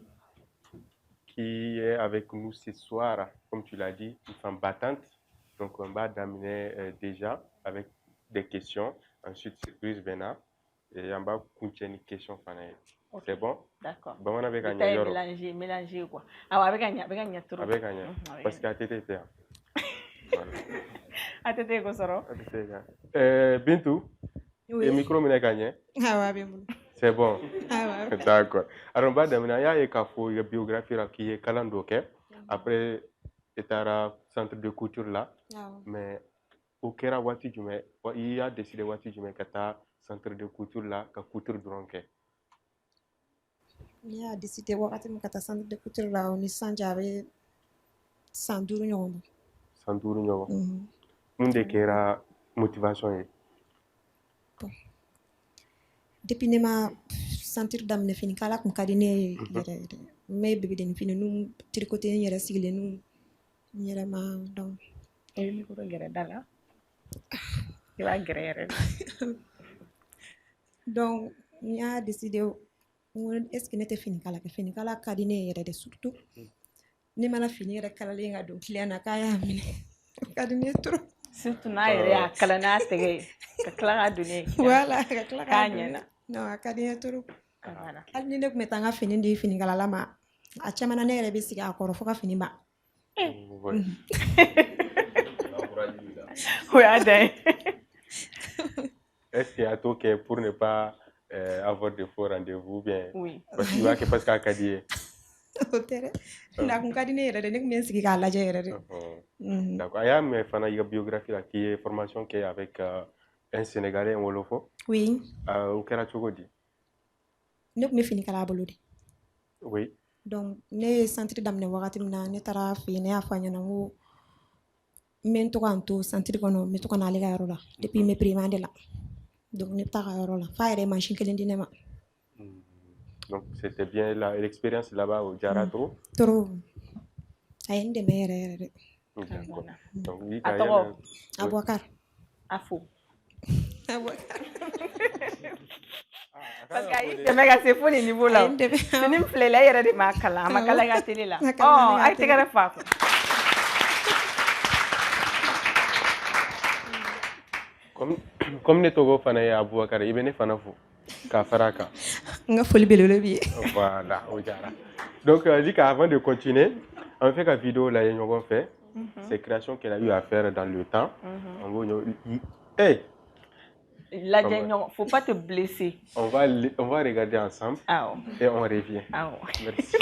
qui est avec nous ce soir, comme tu l'as dit, une femme battante. Donc, on va d'amener déjà avec des questions. Ensuite, surprise Bena. Et on va continuer une question. Okay. C'est bon? D'accord. Bon, on a gagné. Mélanger quoi. Ah, avec gagné trop. Avec gagné. Parce qu'à TTT. À TTT, quoi, ça Bintou, le micro est gagné. Ah, ouais, bien. C'est bon. Ah, ouais. D'accord. Alors, on va demander, il y a une biographie qui est calando, ok? Après, il y a un centre de couture là. Mais, au Kera, il a décidé qu'il y a un centre de couture là, qui couture dronke. Il a décidé qu'il y a un centre de couture là, on est sans j'avais 112 millions. 112 millions. Munde Kera motivation. Depuis que je sentir d'amener fini kala kum kadine mais bébé den fini nous tricoter ni yere sigle nous yere ma donc et mi ko gere dala il va grere donc il a décidé est-ce que n'était fini kala kadine yere de surtout ni mala fini yere kala lenga do client kaya mine kadine trop surtout na yere akala na tege ka kala dune voilà ka kala kanyana non akadine trop hali ni ne kun bɛ taa n ka fini di finikalala ma a caman na ne yɛrɛ bɛ sigi a kɔrɔ fo ka fini ban. O y'a dan ye. Est-ce qu'il y a tout que pour ne pas avoir de faux rendez-vous bien? Oui. Parce qu'il va que parce qu'à Kadié. O tɛ dɛ. Na kun ka di ne yɛrɛ de ne kun bɛ n sigi k'a lajɛ yɛrɛ de. D'accord. Il y a une biographie là qui est formation qui est avec un Sénégalais, un Wolofo. Oui. Au kɛra cogo di? Ne kun bɛ fini kala a bolo de. Oui. Donc ne ye centre daminɛ wagati min na ne taara fɛ yen ne y'a fɔ a ɲɛna n ko n bɛ n to ka n to centre kɔnɔ n bɛ to ka n'ale ka yɔrɔ la depuis n bɛ primaire de la donc ne bɛ taa a ka yɔrɔ la f'a yɛrɛ ye machine kelen di ne ma. Donc c'était bien l'expérience là-bas au Jarato. Trop. A ye n dɛmɛ yɛrɛ yɛrɛ de. D'accord. Donc a tɔgɔ Abouakar. Afo. Abouakar. Parce que je me casse pour les niveaux là. Je ne me plais là, il y a des macala, macala à télé là. Oh, aïe, t'es grave pas. Comme ne togo fana ya Abouakar, il venait fana fou. Kafaraka. On a folie belle le billet. Voilà, au Jara. Donc, dit qu'avant de continuer, on fait la vidéo là, on fait ces créations qu'elle a eu à faire dans le temps. Hey! Là, il ne faut pas te blesser. On va regarder ensemble et on revient. Ah, merci.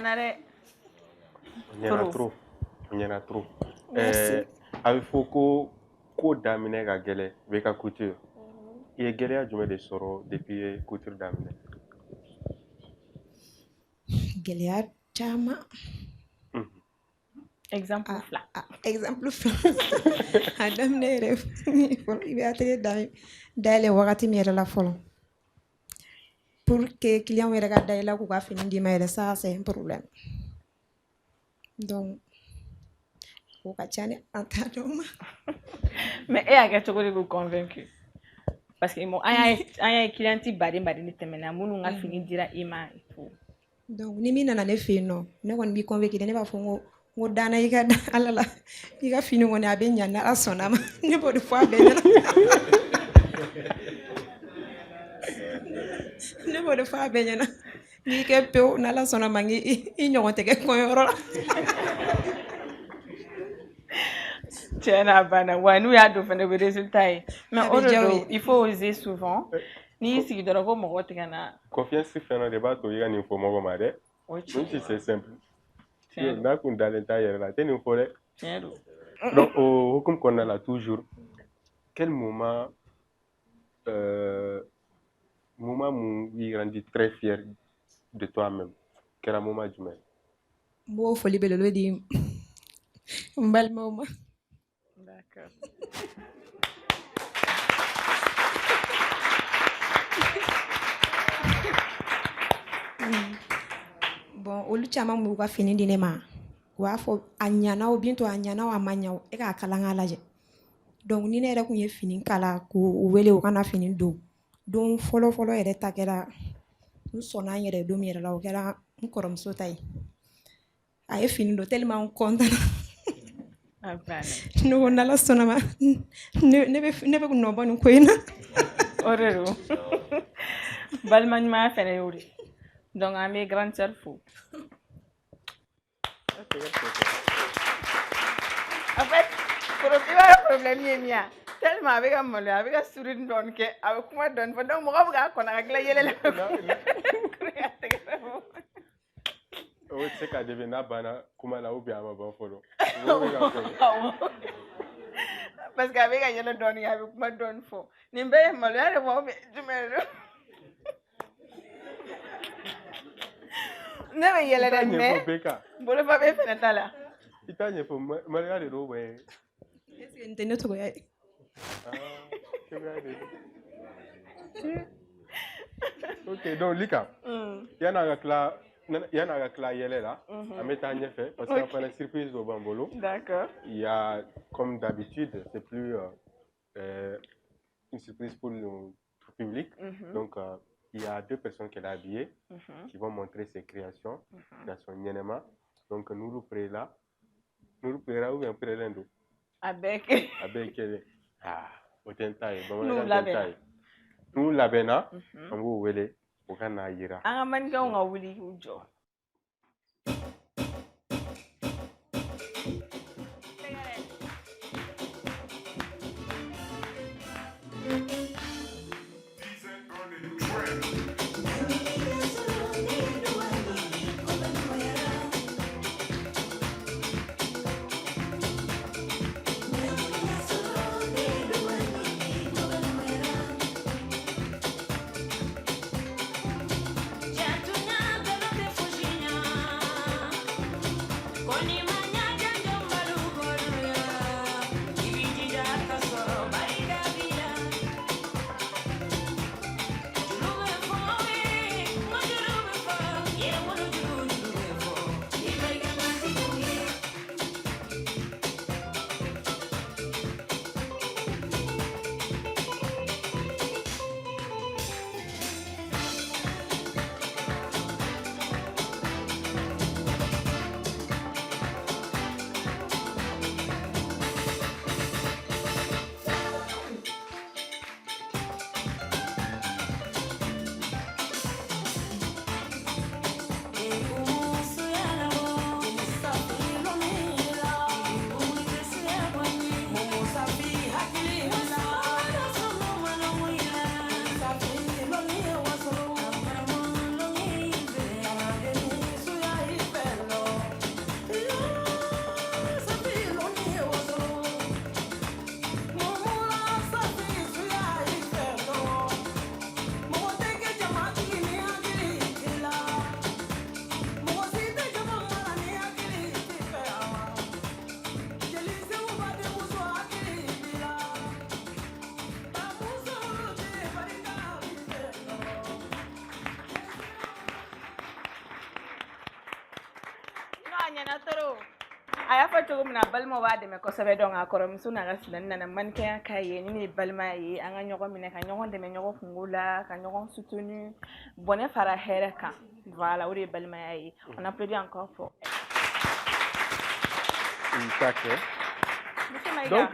On y en a trop. On y en a trop. Merci. Il faut que daminer ka gɛlɛ avec la couture. Il y a gɛlɛya jumɛn de sɔrɔ depuis couture daminɛ. Gɛlɛya caman. Exemple fila. Exemple fila. A daminɛ yɛrɛ fɔlɔ i bɛ atelier dayɛlɛ wagati min yɛrɛ la fɔlɔ. Pour que client yɛrɛ ka da i la k'u ka fini d'i ma yɛrɛ ça c'est un problème. Donc o ka ca ni an t'a dɔn ma. Mais e y'a kɛ cogo de k'u convaincu? Parce que an y'a ye client baden de tɛmɛna minnu ka fini dira i ma et tout. Donc ni min nana ne fɛ yen nɔ ne kɔni b'i convaincu ne b'a fɔ n ko danna i ka ala la i ka fini kɔni a bɛ ɲa ni ala sɔnna ma ne b'o de fɔ a bɛɛ ɲɛna. Ne b'o de fɔ a bɛɛ ɲɛna n'i kɛ pewu n'ala sɔnna ma i ɲɔgɔn tɛ kɛ kɔɲɔyɔrɔ la. Tiens, ouais, nous, il y a des résultats. Mais il faut oser souvent. Ni si tu dois me confiance, c'est un débat, tu y a une fois, moi, même si c'est simple. Là, qu'on a l'intérieur, là, t'es une fois. Donc, comme qu'on a là toujours, quel moment où il rendit très fier de toi-même? Quel moment du même? Moi, il faut libérer le dire. Un bel moment. D'accord. Bon, olu caman m'u ka fini di ne ma u b'a fɔ a ɲana o bientôt a ɲana o a ma ɲa o e k'a kala k'a lajɛ donc ni ne yɛrɛ kun ye fini kala k'u wele u kana fini don fɔlɔ yɛrɛ ta kɛra n sɔnna n yɛrɛ don min yɛrɛ la o kɛra n kɔrɔmuso ta ye a ye fini don tellement n content ne ko n'ala sɔnna ma ne bɛ nɔ bɔ nin ko in na. O de don balimaɲumanya fɛnɛ y'o de donc an bɛ grande sœur fo. En fait problème ye min ye tellement a bɛ ka maloya a bɛ ka sourire dɔɔni kɛ a bɛ kuma dɔɔni fɔ donc mɔgɔw bɛ k'a kɔnɔ ka tila yɛlɛla. O tɛ se ka devenir n'a banna kuma la ou bien a ma ban fɔlɔ. Parce que a bɛ ka yɛlɛ dɔɔni a bɛ kuma dɔɔni fɔ nin bɛɛ ye maloya de ma ou bien jumɛn de don? Ne bɛ yɛlɛ dɛ mais bolofa bɛ fɛnɛ ta la. I t'a ɲɛfɔ maloya de don ouais. Est-ce que n tɛ ne tɔgɔya ye? Ok donc Lika yan'a ka tila yɛlɛ la an bɛ taa ɲɛfɛ parce que fana surprise dɔ b'an bolo. D'accord. Il y a comme d'habitude c'est plus une surprise pour le public. Donc il y a deux personnes qu'elle a habillées qui vont montrer ses créations dans son Nyenema. Donc nous là ou bien Prelendo? Avec elle. Ah, au tentaille. Nous l'avons on vous voulez au Canada. Ah, man, on a voulu vous dire. Jatunya, pero te fujo. to mina balma wa de me ko sabe don akoro msuna gaslan nana man ke akaye ni balma yi anga nyogo mine ka nyogo de me nyogo kungula ka nyogo soutenu bonne fara hereka voilà uri balma yi on applaudit encore pour donc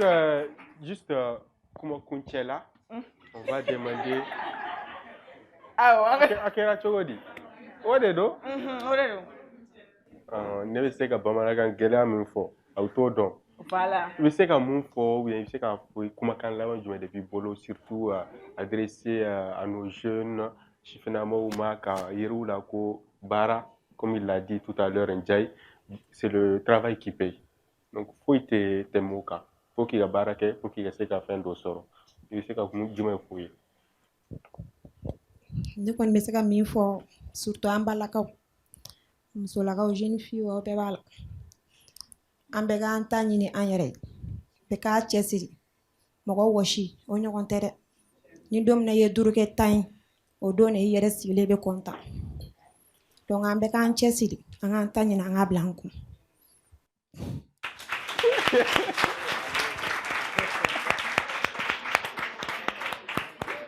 juste comment Kunchela on va demander akera chogodi odedo odedo ne bɛ se ka bamanankan gɛlɛya min fɔ aw t'o dɔn voilà i bɛ se ka mun fɔ ou bien i bɛ se ka fɔ kumakan laban jumɛn de b'i bolo surtout adressé à nos jeunes sifinnamaw ma ka yir'u la ko baara comme il l'a dit tout à l'heure Ndiaye c'est le travail qui paye donc foyi tɛ tɛmɛ o kan faut k'i ka baara kɛ pour k'i ka se ka fɛn dɔ sɔrɔ i bɛ se ka jumɛn f'u ye ne kɔni bɛ se ka min fɔ surtout an balakaw musolakaw jeune fille aw bɛɛ b'a la an bɛɛ k'an ta ɲini an yɛrɛ ye bɛɛ k'a cɛsiri mɔgɔ wɔsi o ɲɔgɔn tɛ dɛ ni don min na i ye 5 kɛ 10 ye o don de i yɛrɛ sigilen bɛ content donc an bɛɛ k'an cɛsiri an k'an ta ɲini an k'a bila an kun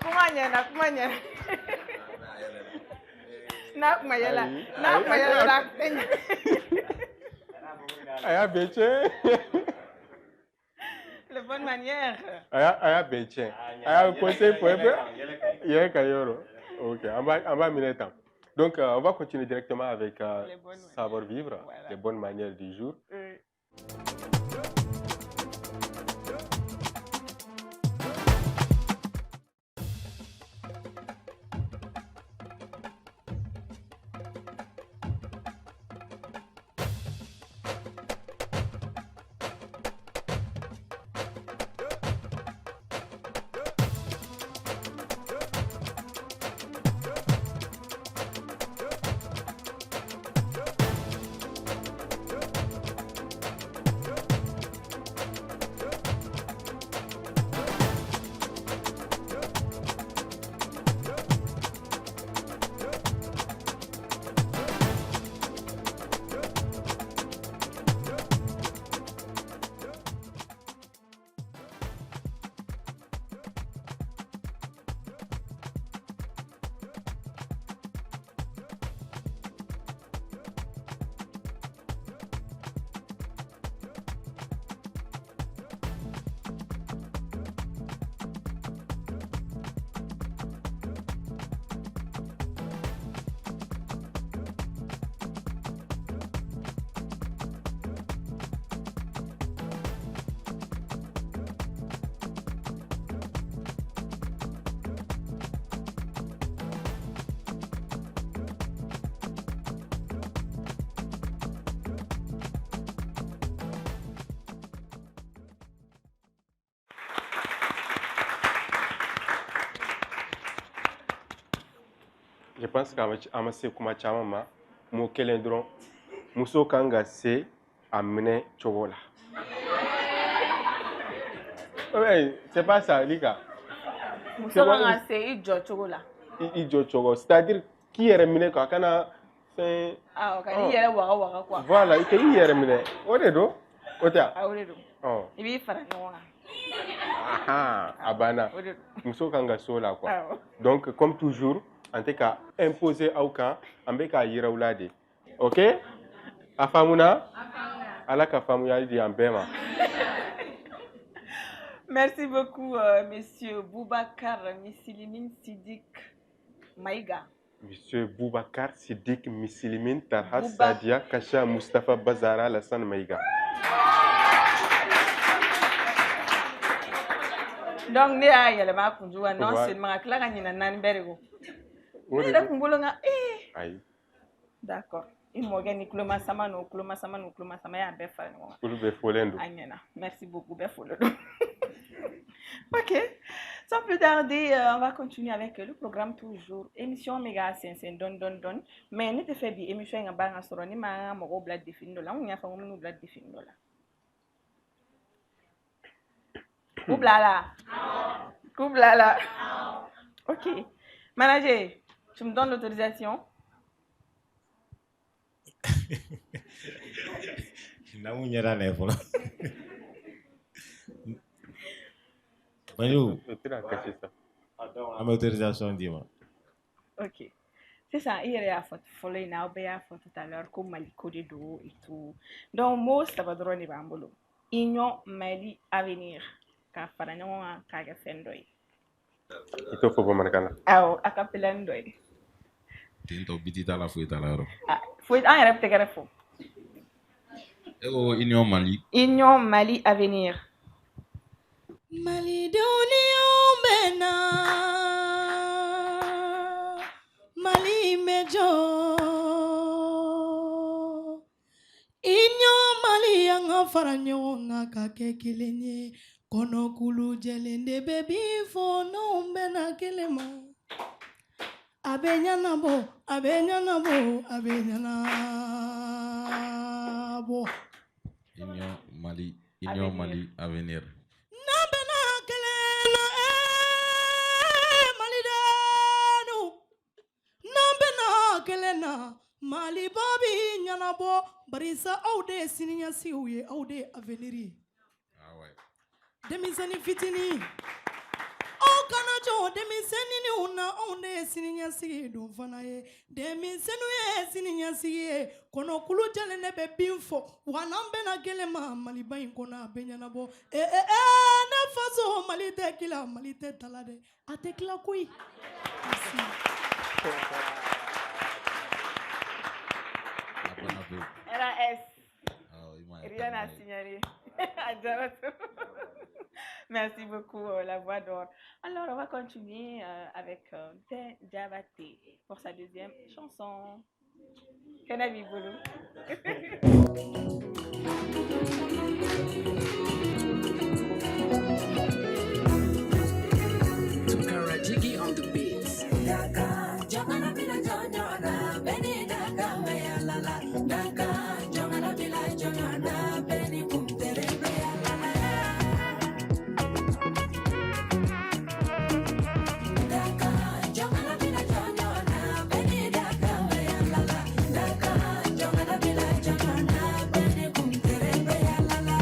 kuma ɲɛna Nak mayala. Aya beche. La bonne manière. Aya beche. Aya conseil pour Yé Kayoro. Ok, on va mener temps. Donc, on va continuer directement avec savoir-vivre, les bonnes manières du jour. Je pense qu'à ma se kuma caman ma mo kelen dɔrɔn muso kan ka se a minɛ cogo la. Ouais, c'est pas ça, Lika. Muso kan ka se i jɔ cogo la. I jɔ cogo, c'est-à-dire k'i yɛrɛ minɛ quoi, kana fɛn. Ah, ok, i yɛrɛ waga waga quoi. Voilà, i k'i yɛrɛ minɛ. O de don. O tɛ. Ah, o de don. I b'i fara ɲɔgɔn kan. Ah, a banna. Muso kan ka so la quoi. Donc, comme toujours, en tout cas, imposer au camp, en bec à Yiraoulade. Ok? A Famouna? Ala ka Famouya dit en Bema. Merci beaucoup, monsieur Boubacar Missilimine Sidik Maïga. Monsieur Boubacar Sidik Missilimine Tarha Sadia Kacha Mustafa Bazara Lassane Maïga. Donc, ne a yɛlɛma kunjuga non seulement a tila ka ɲina naani bɛɛ de ko. Ne yɛrɛ kunkolo nka Ayi. D'accord. I mɔkɛ ni kulomasama n'o kulomasama n'o kulomasama y'a bɛɛ fara ɲɔgɔn kan. Olu bɛɛ fɔlen don. A ɲɛna. Merci beaucoup, bɛɛ fɔlen don. Ok. Sans plus tarder, on va continuer avec le programme toujours. Émission méga sensen don. Mais ne te fais bi émission nga ba nga sɔrɔ ni ma mɔgɔw bila défini dɔ la. An kun y'a fɔ ko minnu bila défini dɔ la. Koublala. Ok. Manager, tu me donnes l'autorisation? Namu nyera ne folo. Bonjour. Am autorisation dis-moi. Ok. C'est ça, il y a fait folle na obéa fait tout à l'heure comme Maliko de do et tout. Donc moi ça va droit ni bambolo. Union Mali avenir. Ka faranyo ka ga fendoy. Ito fo manakala. Aw akapelandoy. Tinto bitita la fuita la ro. Foi en rep te garefo. Ego Union Mali. Union Mali avenir. Mali Union Bena Mali Mejo Union Mali yang faranyo ngaka kekelenye kono kulu jelende baby fo no bena kelema abenyana bo Union Mali avenir. Mali babi nyanabo barisa aude sininya siuye aude aveniri. Ah ouais. Demisani fitini. O kanajo demisani ni una aude sininya siye do fanaye. Demisanu ye sininya siye kono kulu jale nebe binfo wanambe na gelema mali bayin kona benyanabo. Ne faso mali te kila mali te talade. Ate kila kui. Era S. Rien à signaler. Merci beaucoup, la voix d'or. Alors, on va continuer avec Diabaté pour sa deuxième chanson. Kenavi Boulou. Jiggy on the beats. Daka, jongana bila jongana, beni daka maya lala. Daka, jongana bila jongana, beni kumtere maya lala. Daka, jongana bila jongana, beni daka maya lala. Daka, jongana bila jongana, beni kumtere maya lala.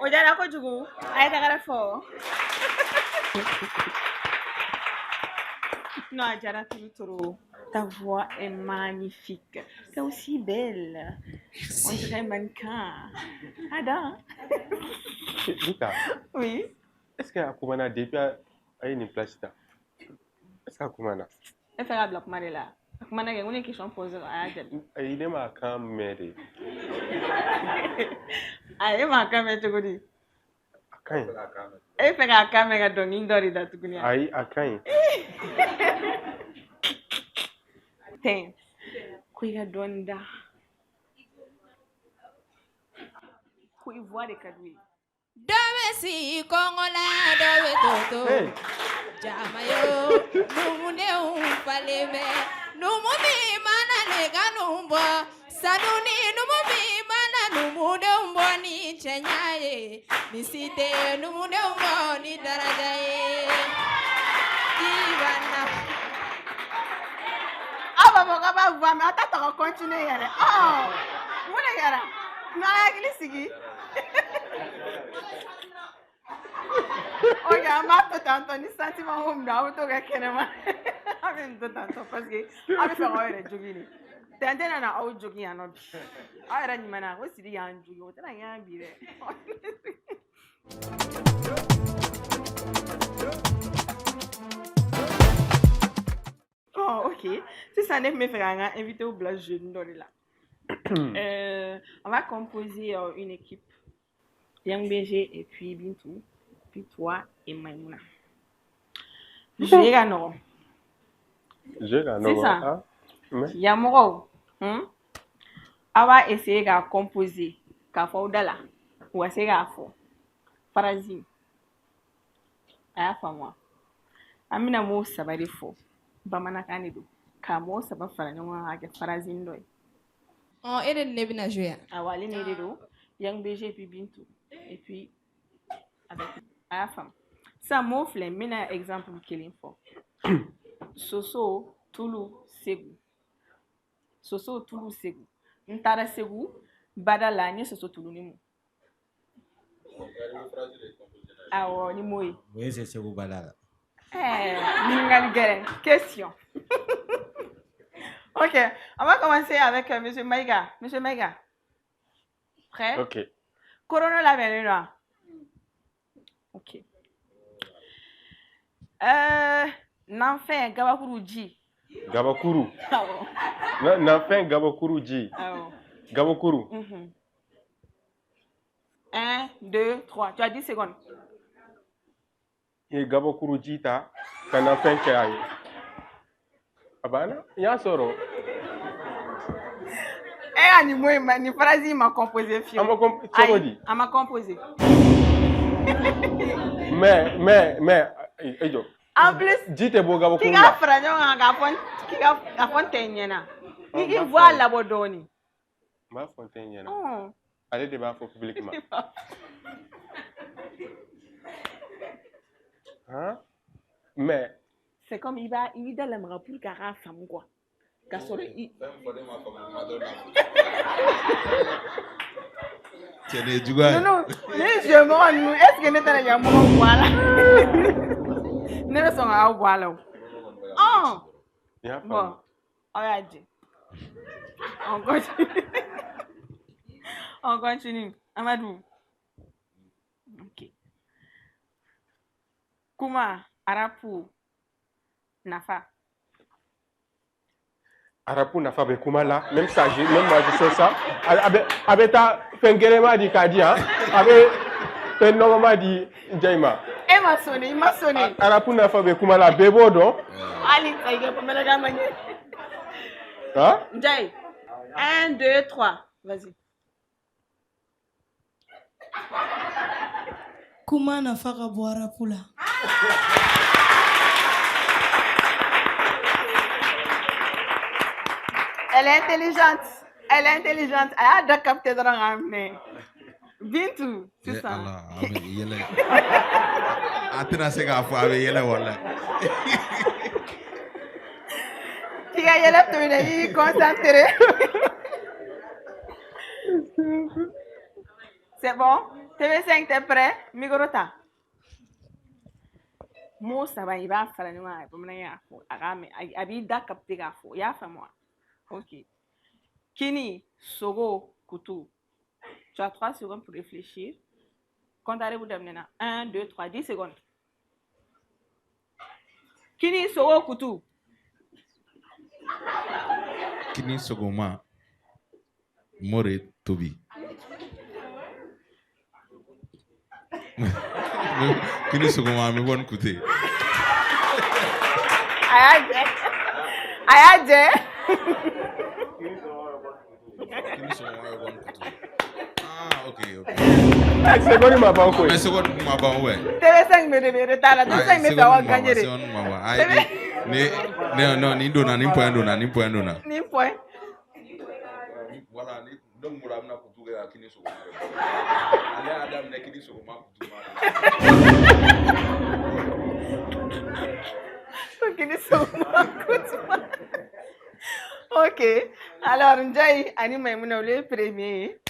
Ojara kojugu, ayé tagara fo. Non, Ojara, tu trop. Ta voix est magnifique. T'es aussi belle. On dirait mannequin. Ada. Rita. Oui. Est-ce que Akumana depuis a une place là? Est-ce que Akumana? Elle fait la bloc Marilla. Akumana, il y a une question posée à Adel. Il est ma caméra. Aye ma caméra tu connais. Akai. Elle fait la caméra donc il doit être tout connais. Aïe akai. Tem. Kuiga donda. Kui voix de kadui. Dove si kongola dove toto. Jamayo, numune umpaleme, numumi mana lega numbo, sanuni numumi mana numude umbo ni chenyaye, nisite numude umbo ni darajaye. Ivana. Ah bah bah bah mais attends continuer yara. Oh, mona yara. Na iglesigi. Ok, ma tanto ni sentiment home da auto ga kenema. Amen to tanto parce que abi fa oire jogini. Tende na au jogi ano. Ayra ni mana o siri ya jogi o tana ya bi re. Oh, ok. Si ça n'est me faire inviter au blog jeune dans là. On va composer une équipe. Yang BG et puis Bintou, puis toi et Maïmouna. Je gagnerai. Je gagnerai. C'est ça. Yamoro. On va essayer de composer. Kafaudala. Ou essayer de faire. Farazim. Aya famwa. Amina mo sabari fo. Bamana kanido. Kamo sabab faranwa age Farazim doy. Oh, elle ne vient pas jouer. Ah ouais, elle est là. Yang BG et puis Bintou. Et puis, avec la femme. Ça m'offre les meilleurs exemples qu'il y a. Soso, Toulou, Ségou. Soso, Toulou, Ségou. Ntara Ségou, Badalani, Soso, Toulou, Nimo. Ah ouais, Nimo. Oui, c'est Ségou Badala. Question. Ok, on va commencer avec M. Maïga. M. Maïga. Prêt? Ok. Corona la venue. Ok. N'enfin Gabakuru Ji. Gabakuru. N'enfin Gabakuru Ji. Gabakuru. 1, 2, 3. Tu as 10 secondes. Et Gabakuru Ji ta. Quand n'enfin qui aille. Abana, il y a soro. Ni phrase m'a composé. On m'a composé. Mais, en plus, dites beau Gabakuru. Qui a fait un fontaine. Qui voit la bodoni. Ma fontaine. Allez débat pour publiquement. Hein? Mais c'est comme il va dans le pour qu'à femme quoi. Non, je m'en est-ce que n'est-ce pas moi voilà. Ne sont à voilà. Oh. Bon. Regarde. On continue. On continue. Amadou. OK. Kuma, Arapu, Nafa. Arapu Nafa be kuma là, même ça, même moi je sais ça. Avec ta Fengerema di Kadia, avec Fenoma di Jaima. Il m'a sonné. Arapu Nafa be kuma là, Bebo do. Allez, ça y est, pour me la gagner. Hein? Jai. 1, 2, 3. Vas-y. Kuma Nafa ka bɔ Arapu la. Elle est intelligente. Elle a deux captés dans la main. Bintou, c'est ça. Atina se k'a fɔ a bɛ yɛlɛ wala. Qui a yɛlɛ to yen, il concentré. C'est bon? TV5, t'es prêt? Migrota. Mo saba i b'a fara ɲɔgɔn kan bamanankan y'a fɔ a b'i da capté k'a fɔ i y'a faamu wa? Ok. Kini, Sogo, Kutu. Tu as 3 secondes pour réfléchir. Comptez-vous d'amener 1, 2, 3, 10 secondes. Kini, Sogo, Kutu. Kini Sogoma, More Tobi. Kini Sogoma, me bon Kute. Ayaje. Ah, ok. Seconde ma ban quoi. Mais seconde ma ban ouais. TV5 me de retard là. TV5 me fait avoir gagner. Non, ni dona ni point dona. Ni point. Voilà, ni donc mura na kutu ga kini so. Ale adam ne kini so ma kutu ma. Kini so ma kutu ma. Ok. Alors, Njai, Ani Maïmouna, le premier.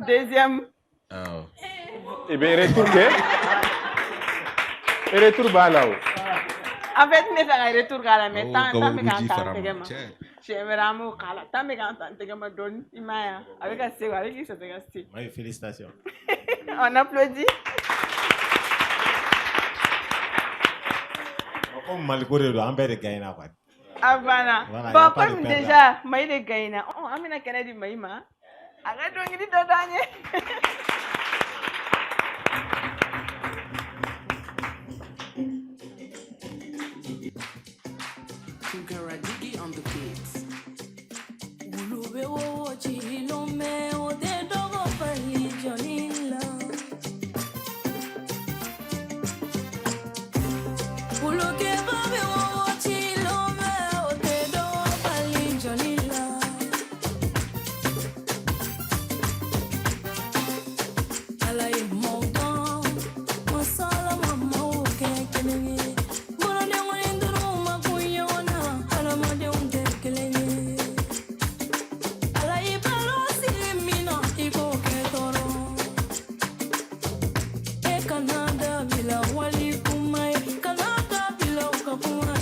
Deuxième. Oh. Eh bien, retour bala. En fait, ne fait un retour à la mais tant que me quand j'aimerais amour kala tant me quand te me donne imaya avec un c'est avec qui ça te gaste. Oui, félicitations. On applaudit. Comme Malgouré doit en faire des gains là. Voilà. Bon, comme déjà, Maï de Gaïna. Oh, Amina Kennedy Maïma. Arrête de dire de gagner. Digi on the beats. Kanada bila wali kumai, Kanada bila ukakuma.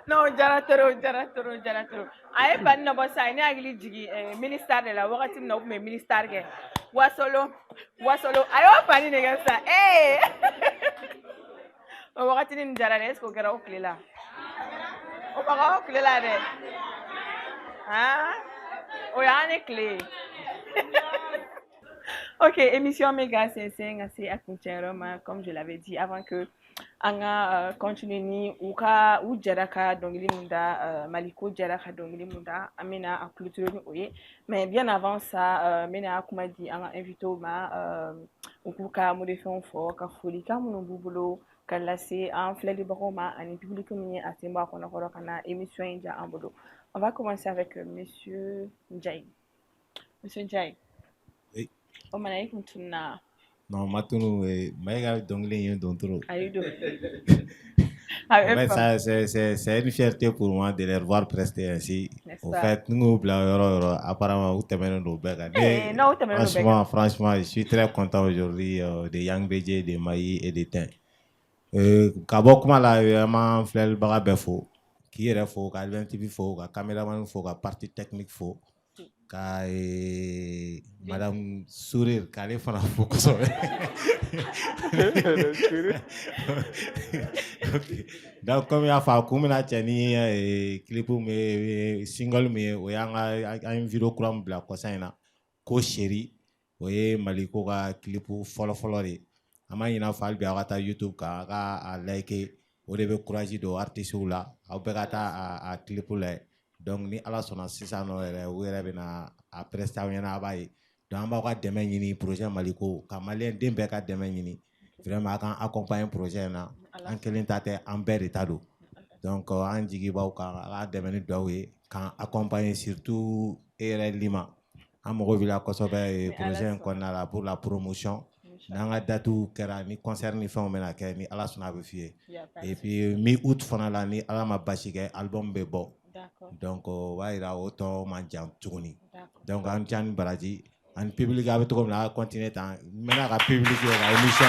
Non, Jaratoro. Aye ban na bossa ina agili jigi ministère de la wakati na me ministère ke. Wasolo. Ayo pani ne gasa. O wakati ni jarane esko kera oklela. O baga oklela de. Ah? O yani clé. Ok, émission méga c'est assez accoutumé comme je l'avais dit avant que anga continue ni uka ujaraka dongili munda maliko jaraka dongili munda amena a culture ni oye mais bien avant ça mena akuma di anga invito ma ukuka modifon fo ka foli ka muno bubulo kala c'est en fleur de baroma en public ni atimba kona koro kana émission inja ambodo. On va commencer avec monsieur Njai. Monsieur Njai. Oui. O manaïk mutuna. Non, matunu maïga donglé yon dontro. Aïdo. C'est une fierté pour moi de les voir prester ainsi. Au fait, nous apparemment vous t'aimez nos bêgas. Franchement, je suis très content aujourd'hui de Yang BJ, de Maï et de Tin. Kabokuma la vraiment flel baga befo. Qui est faux, Calvin TV faux, caméraman faux, partie technique faux. Madame Sourire, qu'elle est fana focus. Donc comme il y a fait comme la tani clip mais single mais o yanga une vidéo kuram bla ko sayna ko chéri o ye maliko ka clip follow re ama ina fal bi agata YouTube ka a like o de be courage do artiste la o be gata a clip la. Donc ni ala sona sisa no were bena a presta yana bayi donc ba ka deme ñini projet maliko ka malien dembe ka deme ñini vraiment kan accompagner projet na en kelin tate en beri tado donc en jigi ba ka deme ni dowe kan accompagner surtout ere lima en mo villa ko sobe projet ko na la pour la promotion nanga datu kera ni concert ni fon mena ke ni ala sona be fie et puis mi août fana la ni ala ma bashike album be bo. Donc waira auto manjan tuguni donc an tian baraji an public avec tout comme la continuer tant maintenant la public la émission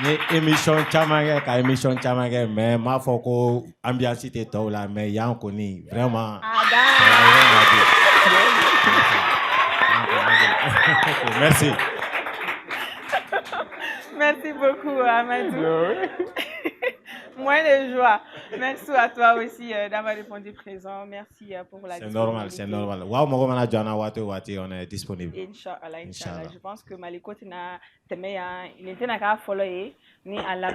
ni émission chamage ka émission chamage mais ma foko ambiance était tout là mais yan koni vraiment merci. Merci beaucoup Amadou. Moins de joie. Merci à toi aussi d'avoir répondu présent. Merci pour la disponibilité. C'est normal. On est disponible. Inch'Allah. Je pense que Maliko il était na follow ni à la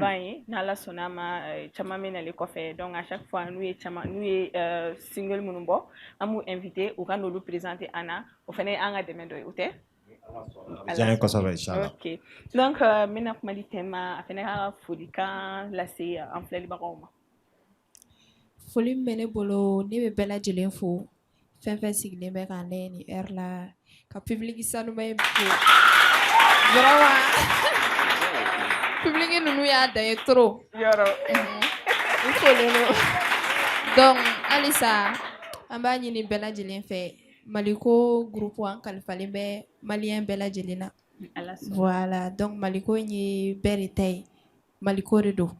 na sonama chamame na le coffre. Donc à chaque fois nous single munumbo, amu invité ou quand nous présenter Anna, au final anga demando oute. Ok. Donc maintenant comme dit thème afena folikan laisser en fleur baroma. Foli mene bolo ne be bela jelen fo fɛn sigilen bɛ kan lɛ ni heure la ka public sanuma ye fo vraiment public ninnu y'a dan ye trop yɔrɔ n folen do donc halisa an b'a ɲini bɛɛ lajɛlen fɛ Maliko groupe an kalifalen bɛ maliyɛn bɛɛ lajɛlen na voilà donc Maliko ye bɛɛ de ta ye Maliko de don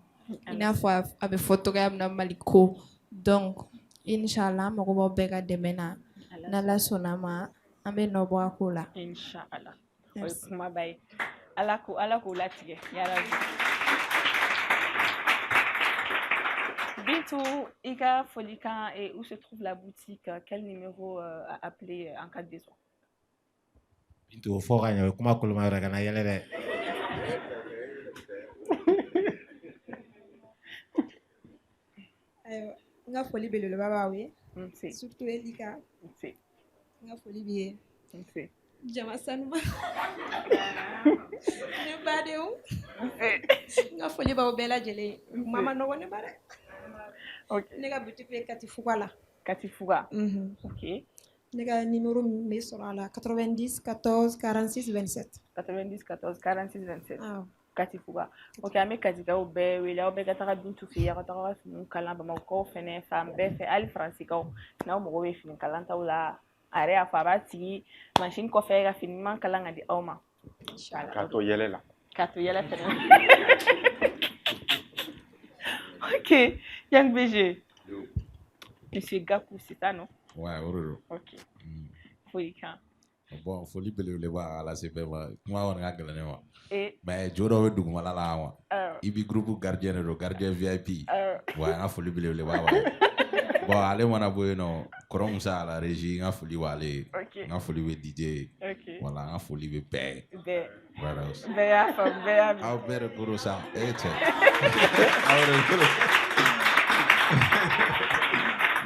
i n'a fɔ a bɛ fɔ togoya min na Maliko donc Inch'Allah mago b'aw bɛɛ ka dɛmɛ na n'Ala sɔnna ma an bɛ nɔ bɔ a ko la Inch'Allah o ye kumaba ye Ala k'o latigɛ yarabi Bintou i ka folikan où se trouve la boutique quel numéro à appeler en cas de besoin Bintou fo ka ɲɛ kuma koloma yɔrɔ kana yɛlɛ dɛ n ka foli belebeleba b'aw ye surtout Elika n ka foli b'i ye jama sanuma ne badenw n ka foli b'aw bɛɛ lajɛlen ye kuma ma nɔgɔ ne ba dɛ ne ka boutique bɛ Katifuga la Katifuga ok ne ka numéro min bɛ sɔrɔ a la 90 14 46 27 90 14 46 27 Katifuga ok an bɛ Katikaw bɛɛ wele aw bɛɛ ka taga Bintou fɛ yen aw ka taga finiw kalan Bamakɔkaw fɛnɛ fan bɛɛ fɛ hali Faransikaw n'aw mago bɛ fini kalan taw la a yɛrɛ y'a fɔ a b'a sigi machine kɔfɛ ka fini ɲuman kalan ka di aw ma k'a to yɛlɛ la k'a to yɛlɛ fɛnɛ ok Young BG Monsieur Gakou c'est ça non ouais o de don ok folikan bon foli belebeleba ala se bɛɛ ma kuma kɔni ka gɛlɛn ne ma mais jo dɔ bɛ dugumala la wa i bi groupe gardien de don gardien VIP wa n ka foli belebeleba b'a ye bon ale mana bɔ yen nɔ kɔrɔ Musa à la régie n ka foli b'ale ye n ka foli bɛ DJ ye voilà n ka foli bɛ bɛɛ bɛɛ y'a faamu bɛɛ y'a mɛn aw bɛɛ de koro sa cɛ aw de koro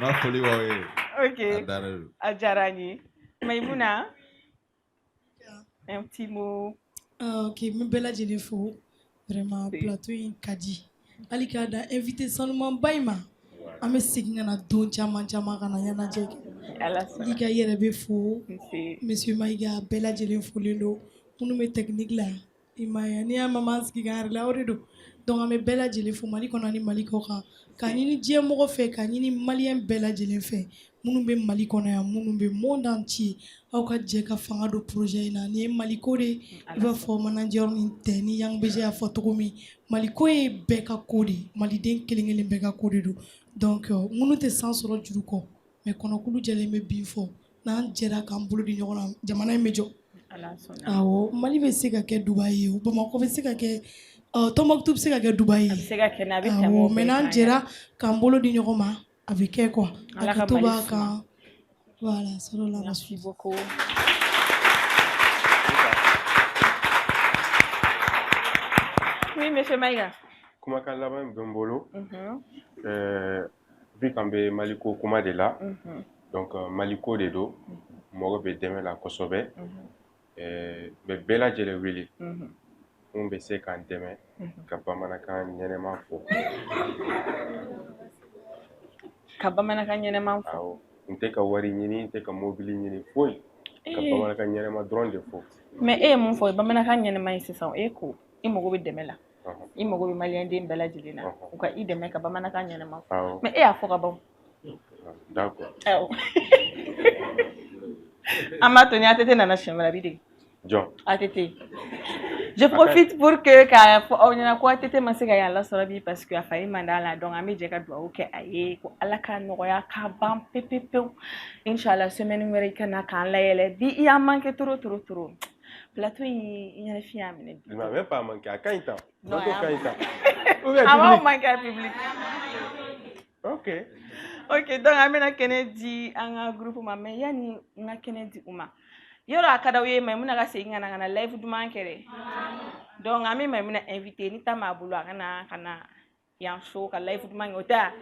n ka foli b'aw ye ok a diyara n ye Maïmouna un petit mot ok n bɛ bɛɛ lajɛlen fo vraiment plateau in ka di hali k'a da invité sanumanba in ma an bɛ segin ka na don caman caman ka na ɲɛnajɛ kɛ i ka yɛrɛ bɛ fo monsieur Maïga bɛɛ lajɛlen folen don minnu bɛ technique la i ma ye n'i y'a mɛn an sigi k'an yɛrɛ la o de don donc an bɛ bɛɛ lajɛlen fo Mali kɔnɔ ani Mali kɔ kan k'a ɲini diɲɛ mɔgɔ fɛ k'a ɲini maliyɛn bɛɛ lajɛlen fɛ minnu bɛ Mali kɔnɔ yan minnu bɛ monde entier aw ka jɛ ka fanga don projet in na nin ye Maliko de ye i b'a fɔ manager nin tɛ ni Young BG y'a fɔ cogo min Maliko ye bɛɛ ka ko de ye maliden kelen kelen bɛɛ ka ko de don donc minnu tɛ san sɔrɔ juru kɔ mais kɔnɔkulu jɛlen bɛ bin fɔ n'an jɛra k'an bolo di ɲɔgɔn na jamana in bɛ jɔ awɔ Mali bɛ se ka kɛ Dubaï ye Bamakɔ bɛ se ka kɛ Tombouctou bɛ se ka kɛ Dubaï ye awɔ mais n'an jɛra k'an bolo di ɲɔgɔn ma a bɛ kɛ quoi hakɛto b'a kan voilà sallallahu merci beaucoup oui monsieur Maïga kumakan laban min bɛ n bolo vu k'an bɛ Maliko kuma de la donc Maliko de don mɔgɔ bɛ dɛmɛ la kosɛbɛ n bɛ bɛɛ lajɛlen wele mun bɛ se k'an dɛmɛ ka bamanankan ɲɛnɛma fɔ ka bamanankan ɲɛnɛma fɔ awɔ n tɛ ka wari ɲini n tɛ ka mobili ɲini foyi ka bamanankan ɲɛnɛma dɔrɔn de fɔ mais e ye mun fɔ bamanankan ɲɛnɛma ye sisan e ko i mago bɛ dɛmɛ la i mago bɛ maliyɛnden bɛɛ lajɛlen na u ka i dɛmɛ ka bamanankan ɲɛnɛma fɔ mais e y'a fɔ ka ban d'accord an b'a to ni ATT nana siɲɛ wɛrɛ a b'i dege jɔn ATT je profite pour que k'a fɔ aw ɲɛna ko ATT ma se ka yan lasɔrɔ bi parce que a fari man d'a la donc an bɛ jɛ ka dugawu kɛ a ye ko Ala ka nɔgɔya k'a ban pewu Inch'Allah semaine wɛrɛ i ka na k'an layɛlɛ bi i y'an manqué trop plateau in i ɲɛnafin y'a minɛ bi non même pas manqué a ka ɲi tan plateau ka ɲi tan Avant, on manque un public. Ok. Ok, donc Amina Kennedy, un groupe mais yani na Kennedy uma. Yoro akadawe mais muna ka senga na live du mankere. Donc ami mais muna invité ni tama bulu kana yan show ka live du mangota.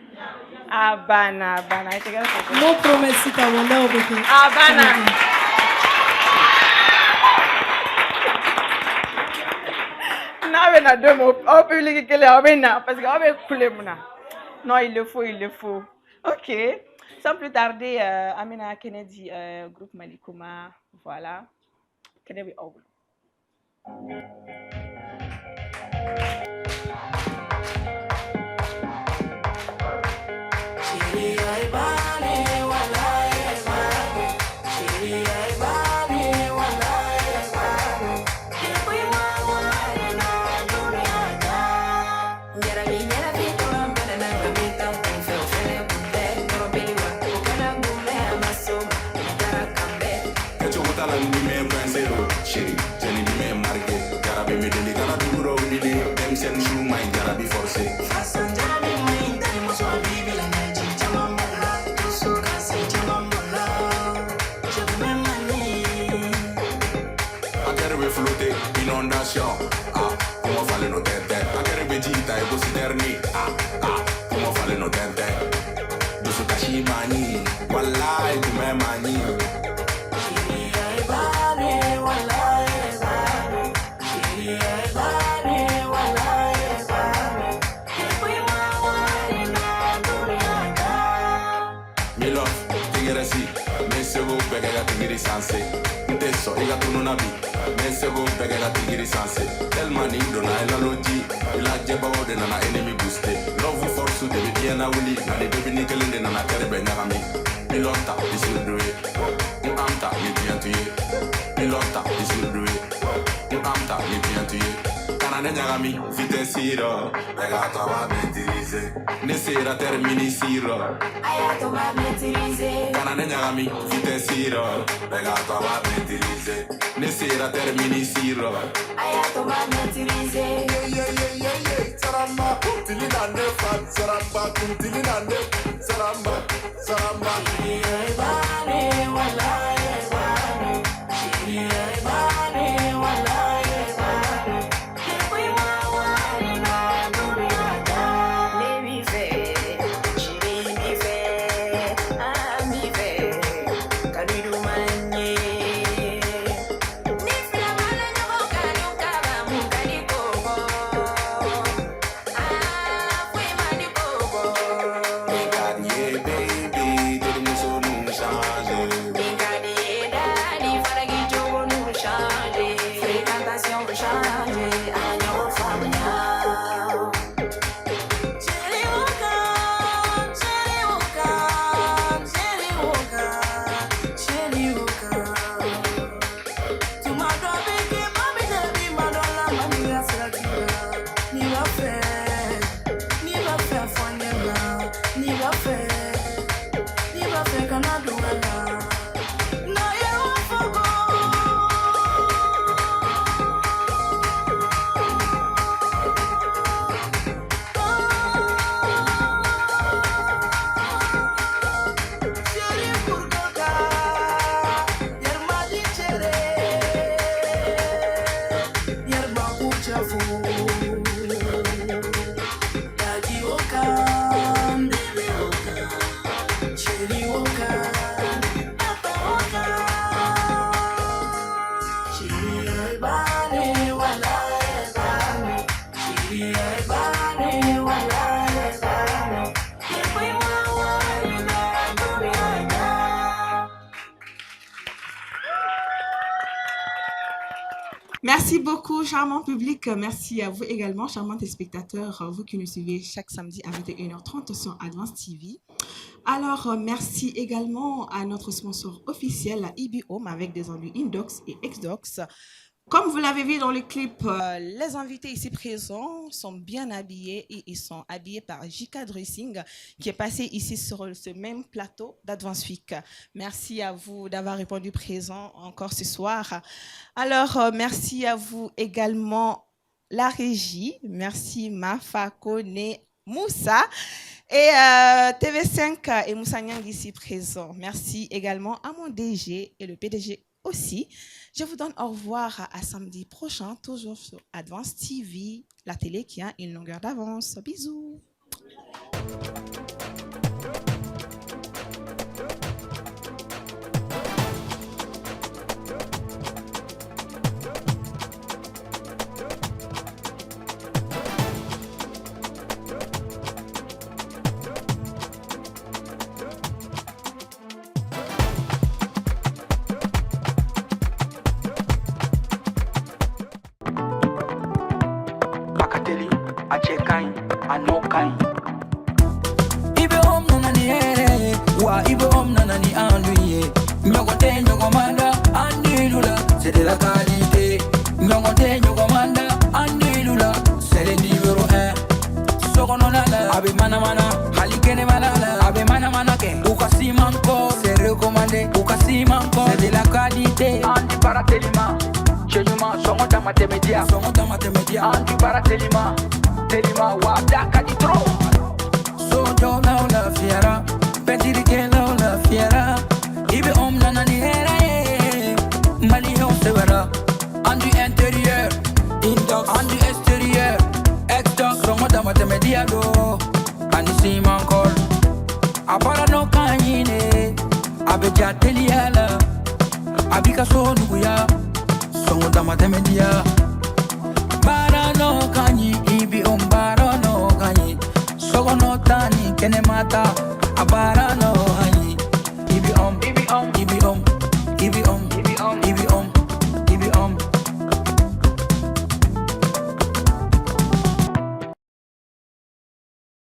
Bana ite gara ko. No promesse ta wanda obeke. Bana. Na be na demo au public kele abena parce que abe kule muna. Non, il le faut. Ok. Sans plus tarder, Amina Kennedy, groupe Malikuma, voilà. Kennedy Ogle. Inondation, comment fallait nos têtes, à quel vegeta et aussi dernier, comment fallait nos têtes, de ce cachi mani, voilà et du même mani. Sanse, adesso io tu non abi, me seguo perché la tigri sanse, del manido na la logi, la jeba ode na enemy booste, love force de be na wuli, na de be ni kelende na karebe na mi, pilota isul doe, amta ni biantie, pilota isul doe, amta ni biantie. Ne nyagami vitesiro Begato va maîtriser Ne sera termini siro Ayato va maîtriser Kana ne nyagami vitesiro Begato va maîtriser Ne sera termini siro Ayato va maîtriser Saramba Tilina ne fat Saramba Tilina ne Saramba Saramba Ebane wala ebane Ebane wala Merci beaucoup, charmant public. Merci à vous également, charmants téléspectateurs, vous qui nous suivez chaque samedi à 21h30 sur Advance TV. Alors, merci également à notre sponsor officiel, IB Home, avec des enduits Indox et Exdox. Comme vous l'avez vu dans le clip, les invités ici présents sont bien habillés et ils sont habillés par JK Dressing qui est passé ici sur ce même plateau d'Advance Week. Merci à vous d'avoir répondu présent encore ce soir. Alors, merci à vous également la régie. Merci Mafa Kone Moussa. Et TV5 et Moussa Nyang ici présents. Merci également à mon DG et le PDG aussi. Je vous donne au revoir à samedi prochain, toujours sur Advance TV, la télé qui a une longueur d'avance. Bisous. C'est de la qualité. C'est le numéro 1. Sokononala, abe mana mana, halikene malala, abe mana mana ke. Ukasi manko, c'est recommandé. Ukasi manko, c'est de la qualité. Anti paratelima, chenyuma, songo matemedia, Anti paratelima, telima wadaka di tro. Sojo na la fiera, pedirike na la fiera. Ibe nana ni hera Malion severa. Andu intérieur, indox, andu extérieur, exdox, songo matemedia do. Anisi mankol, apara no kanyine, abeja teliala, abika so nuya, songo matemedia. Bara no kanyi, ibi bara no kanyi, sogo no tani kene mata, abara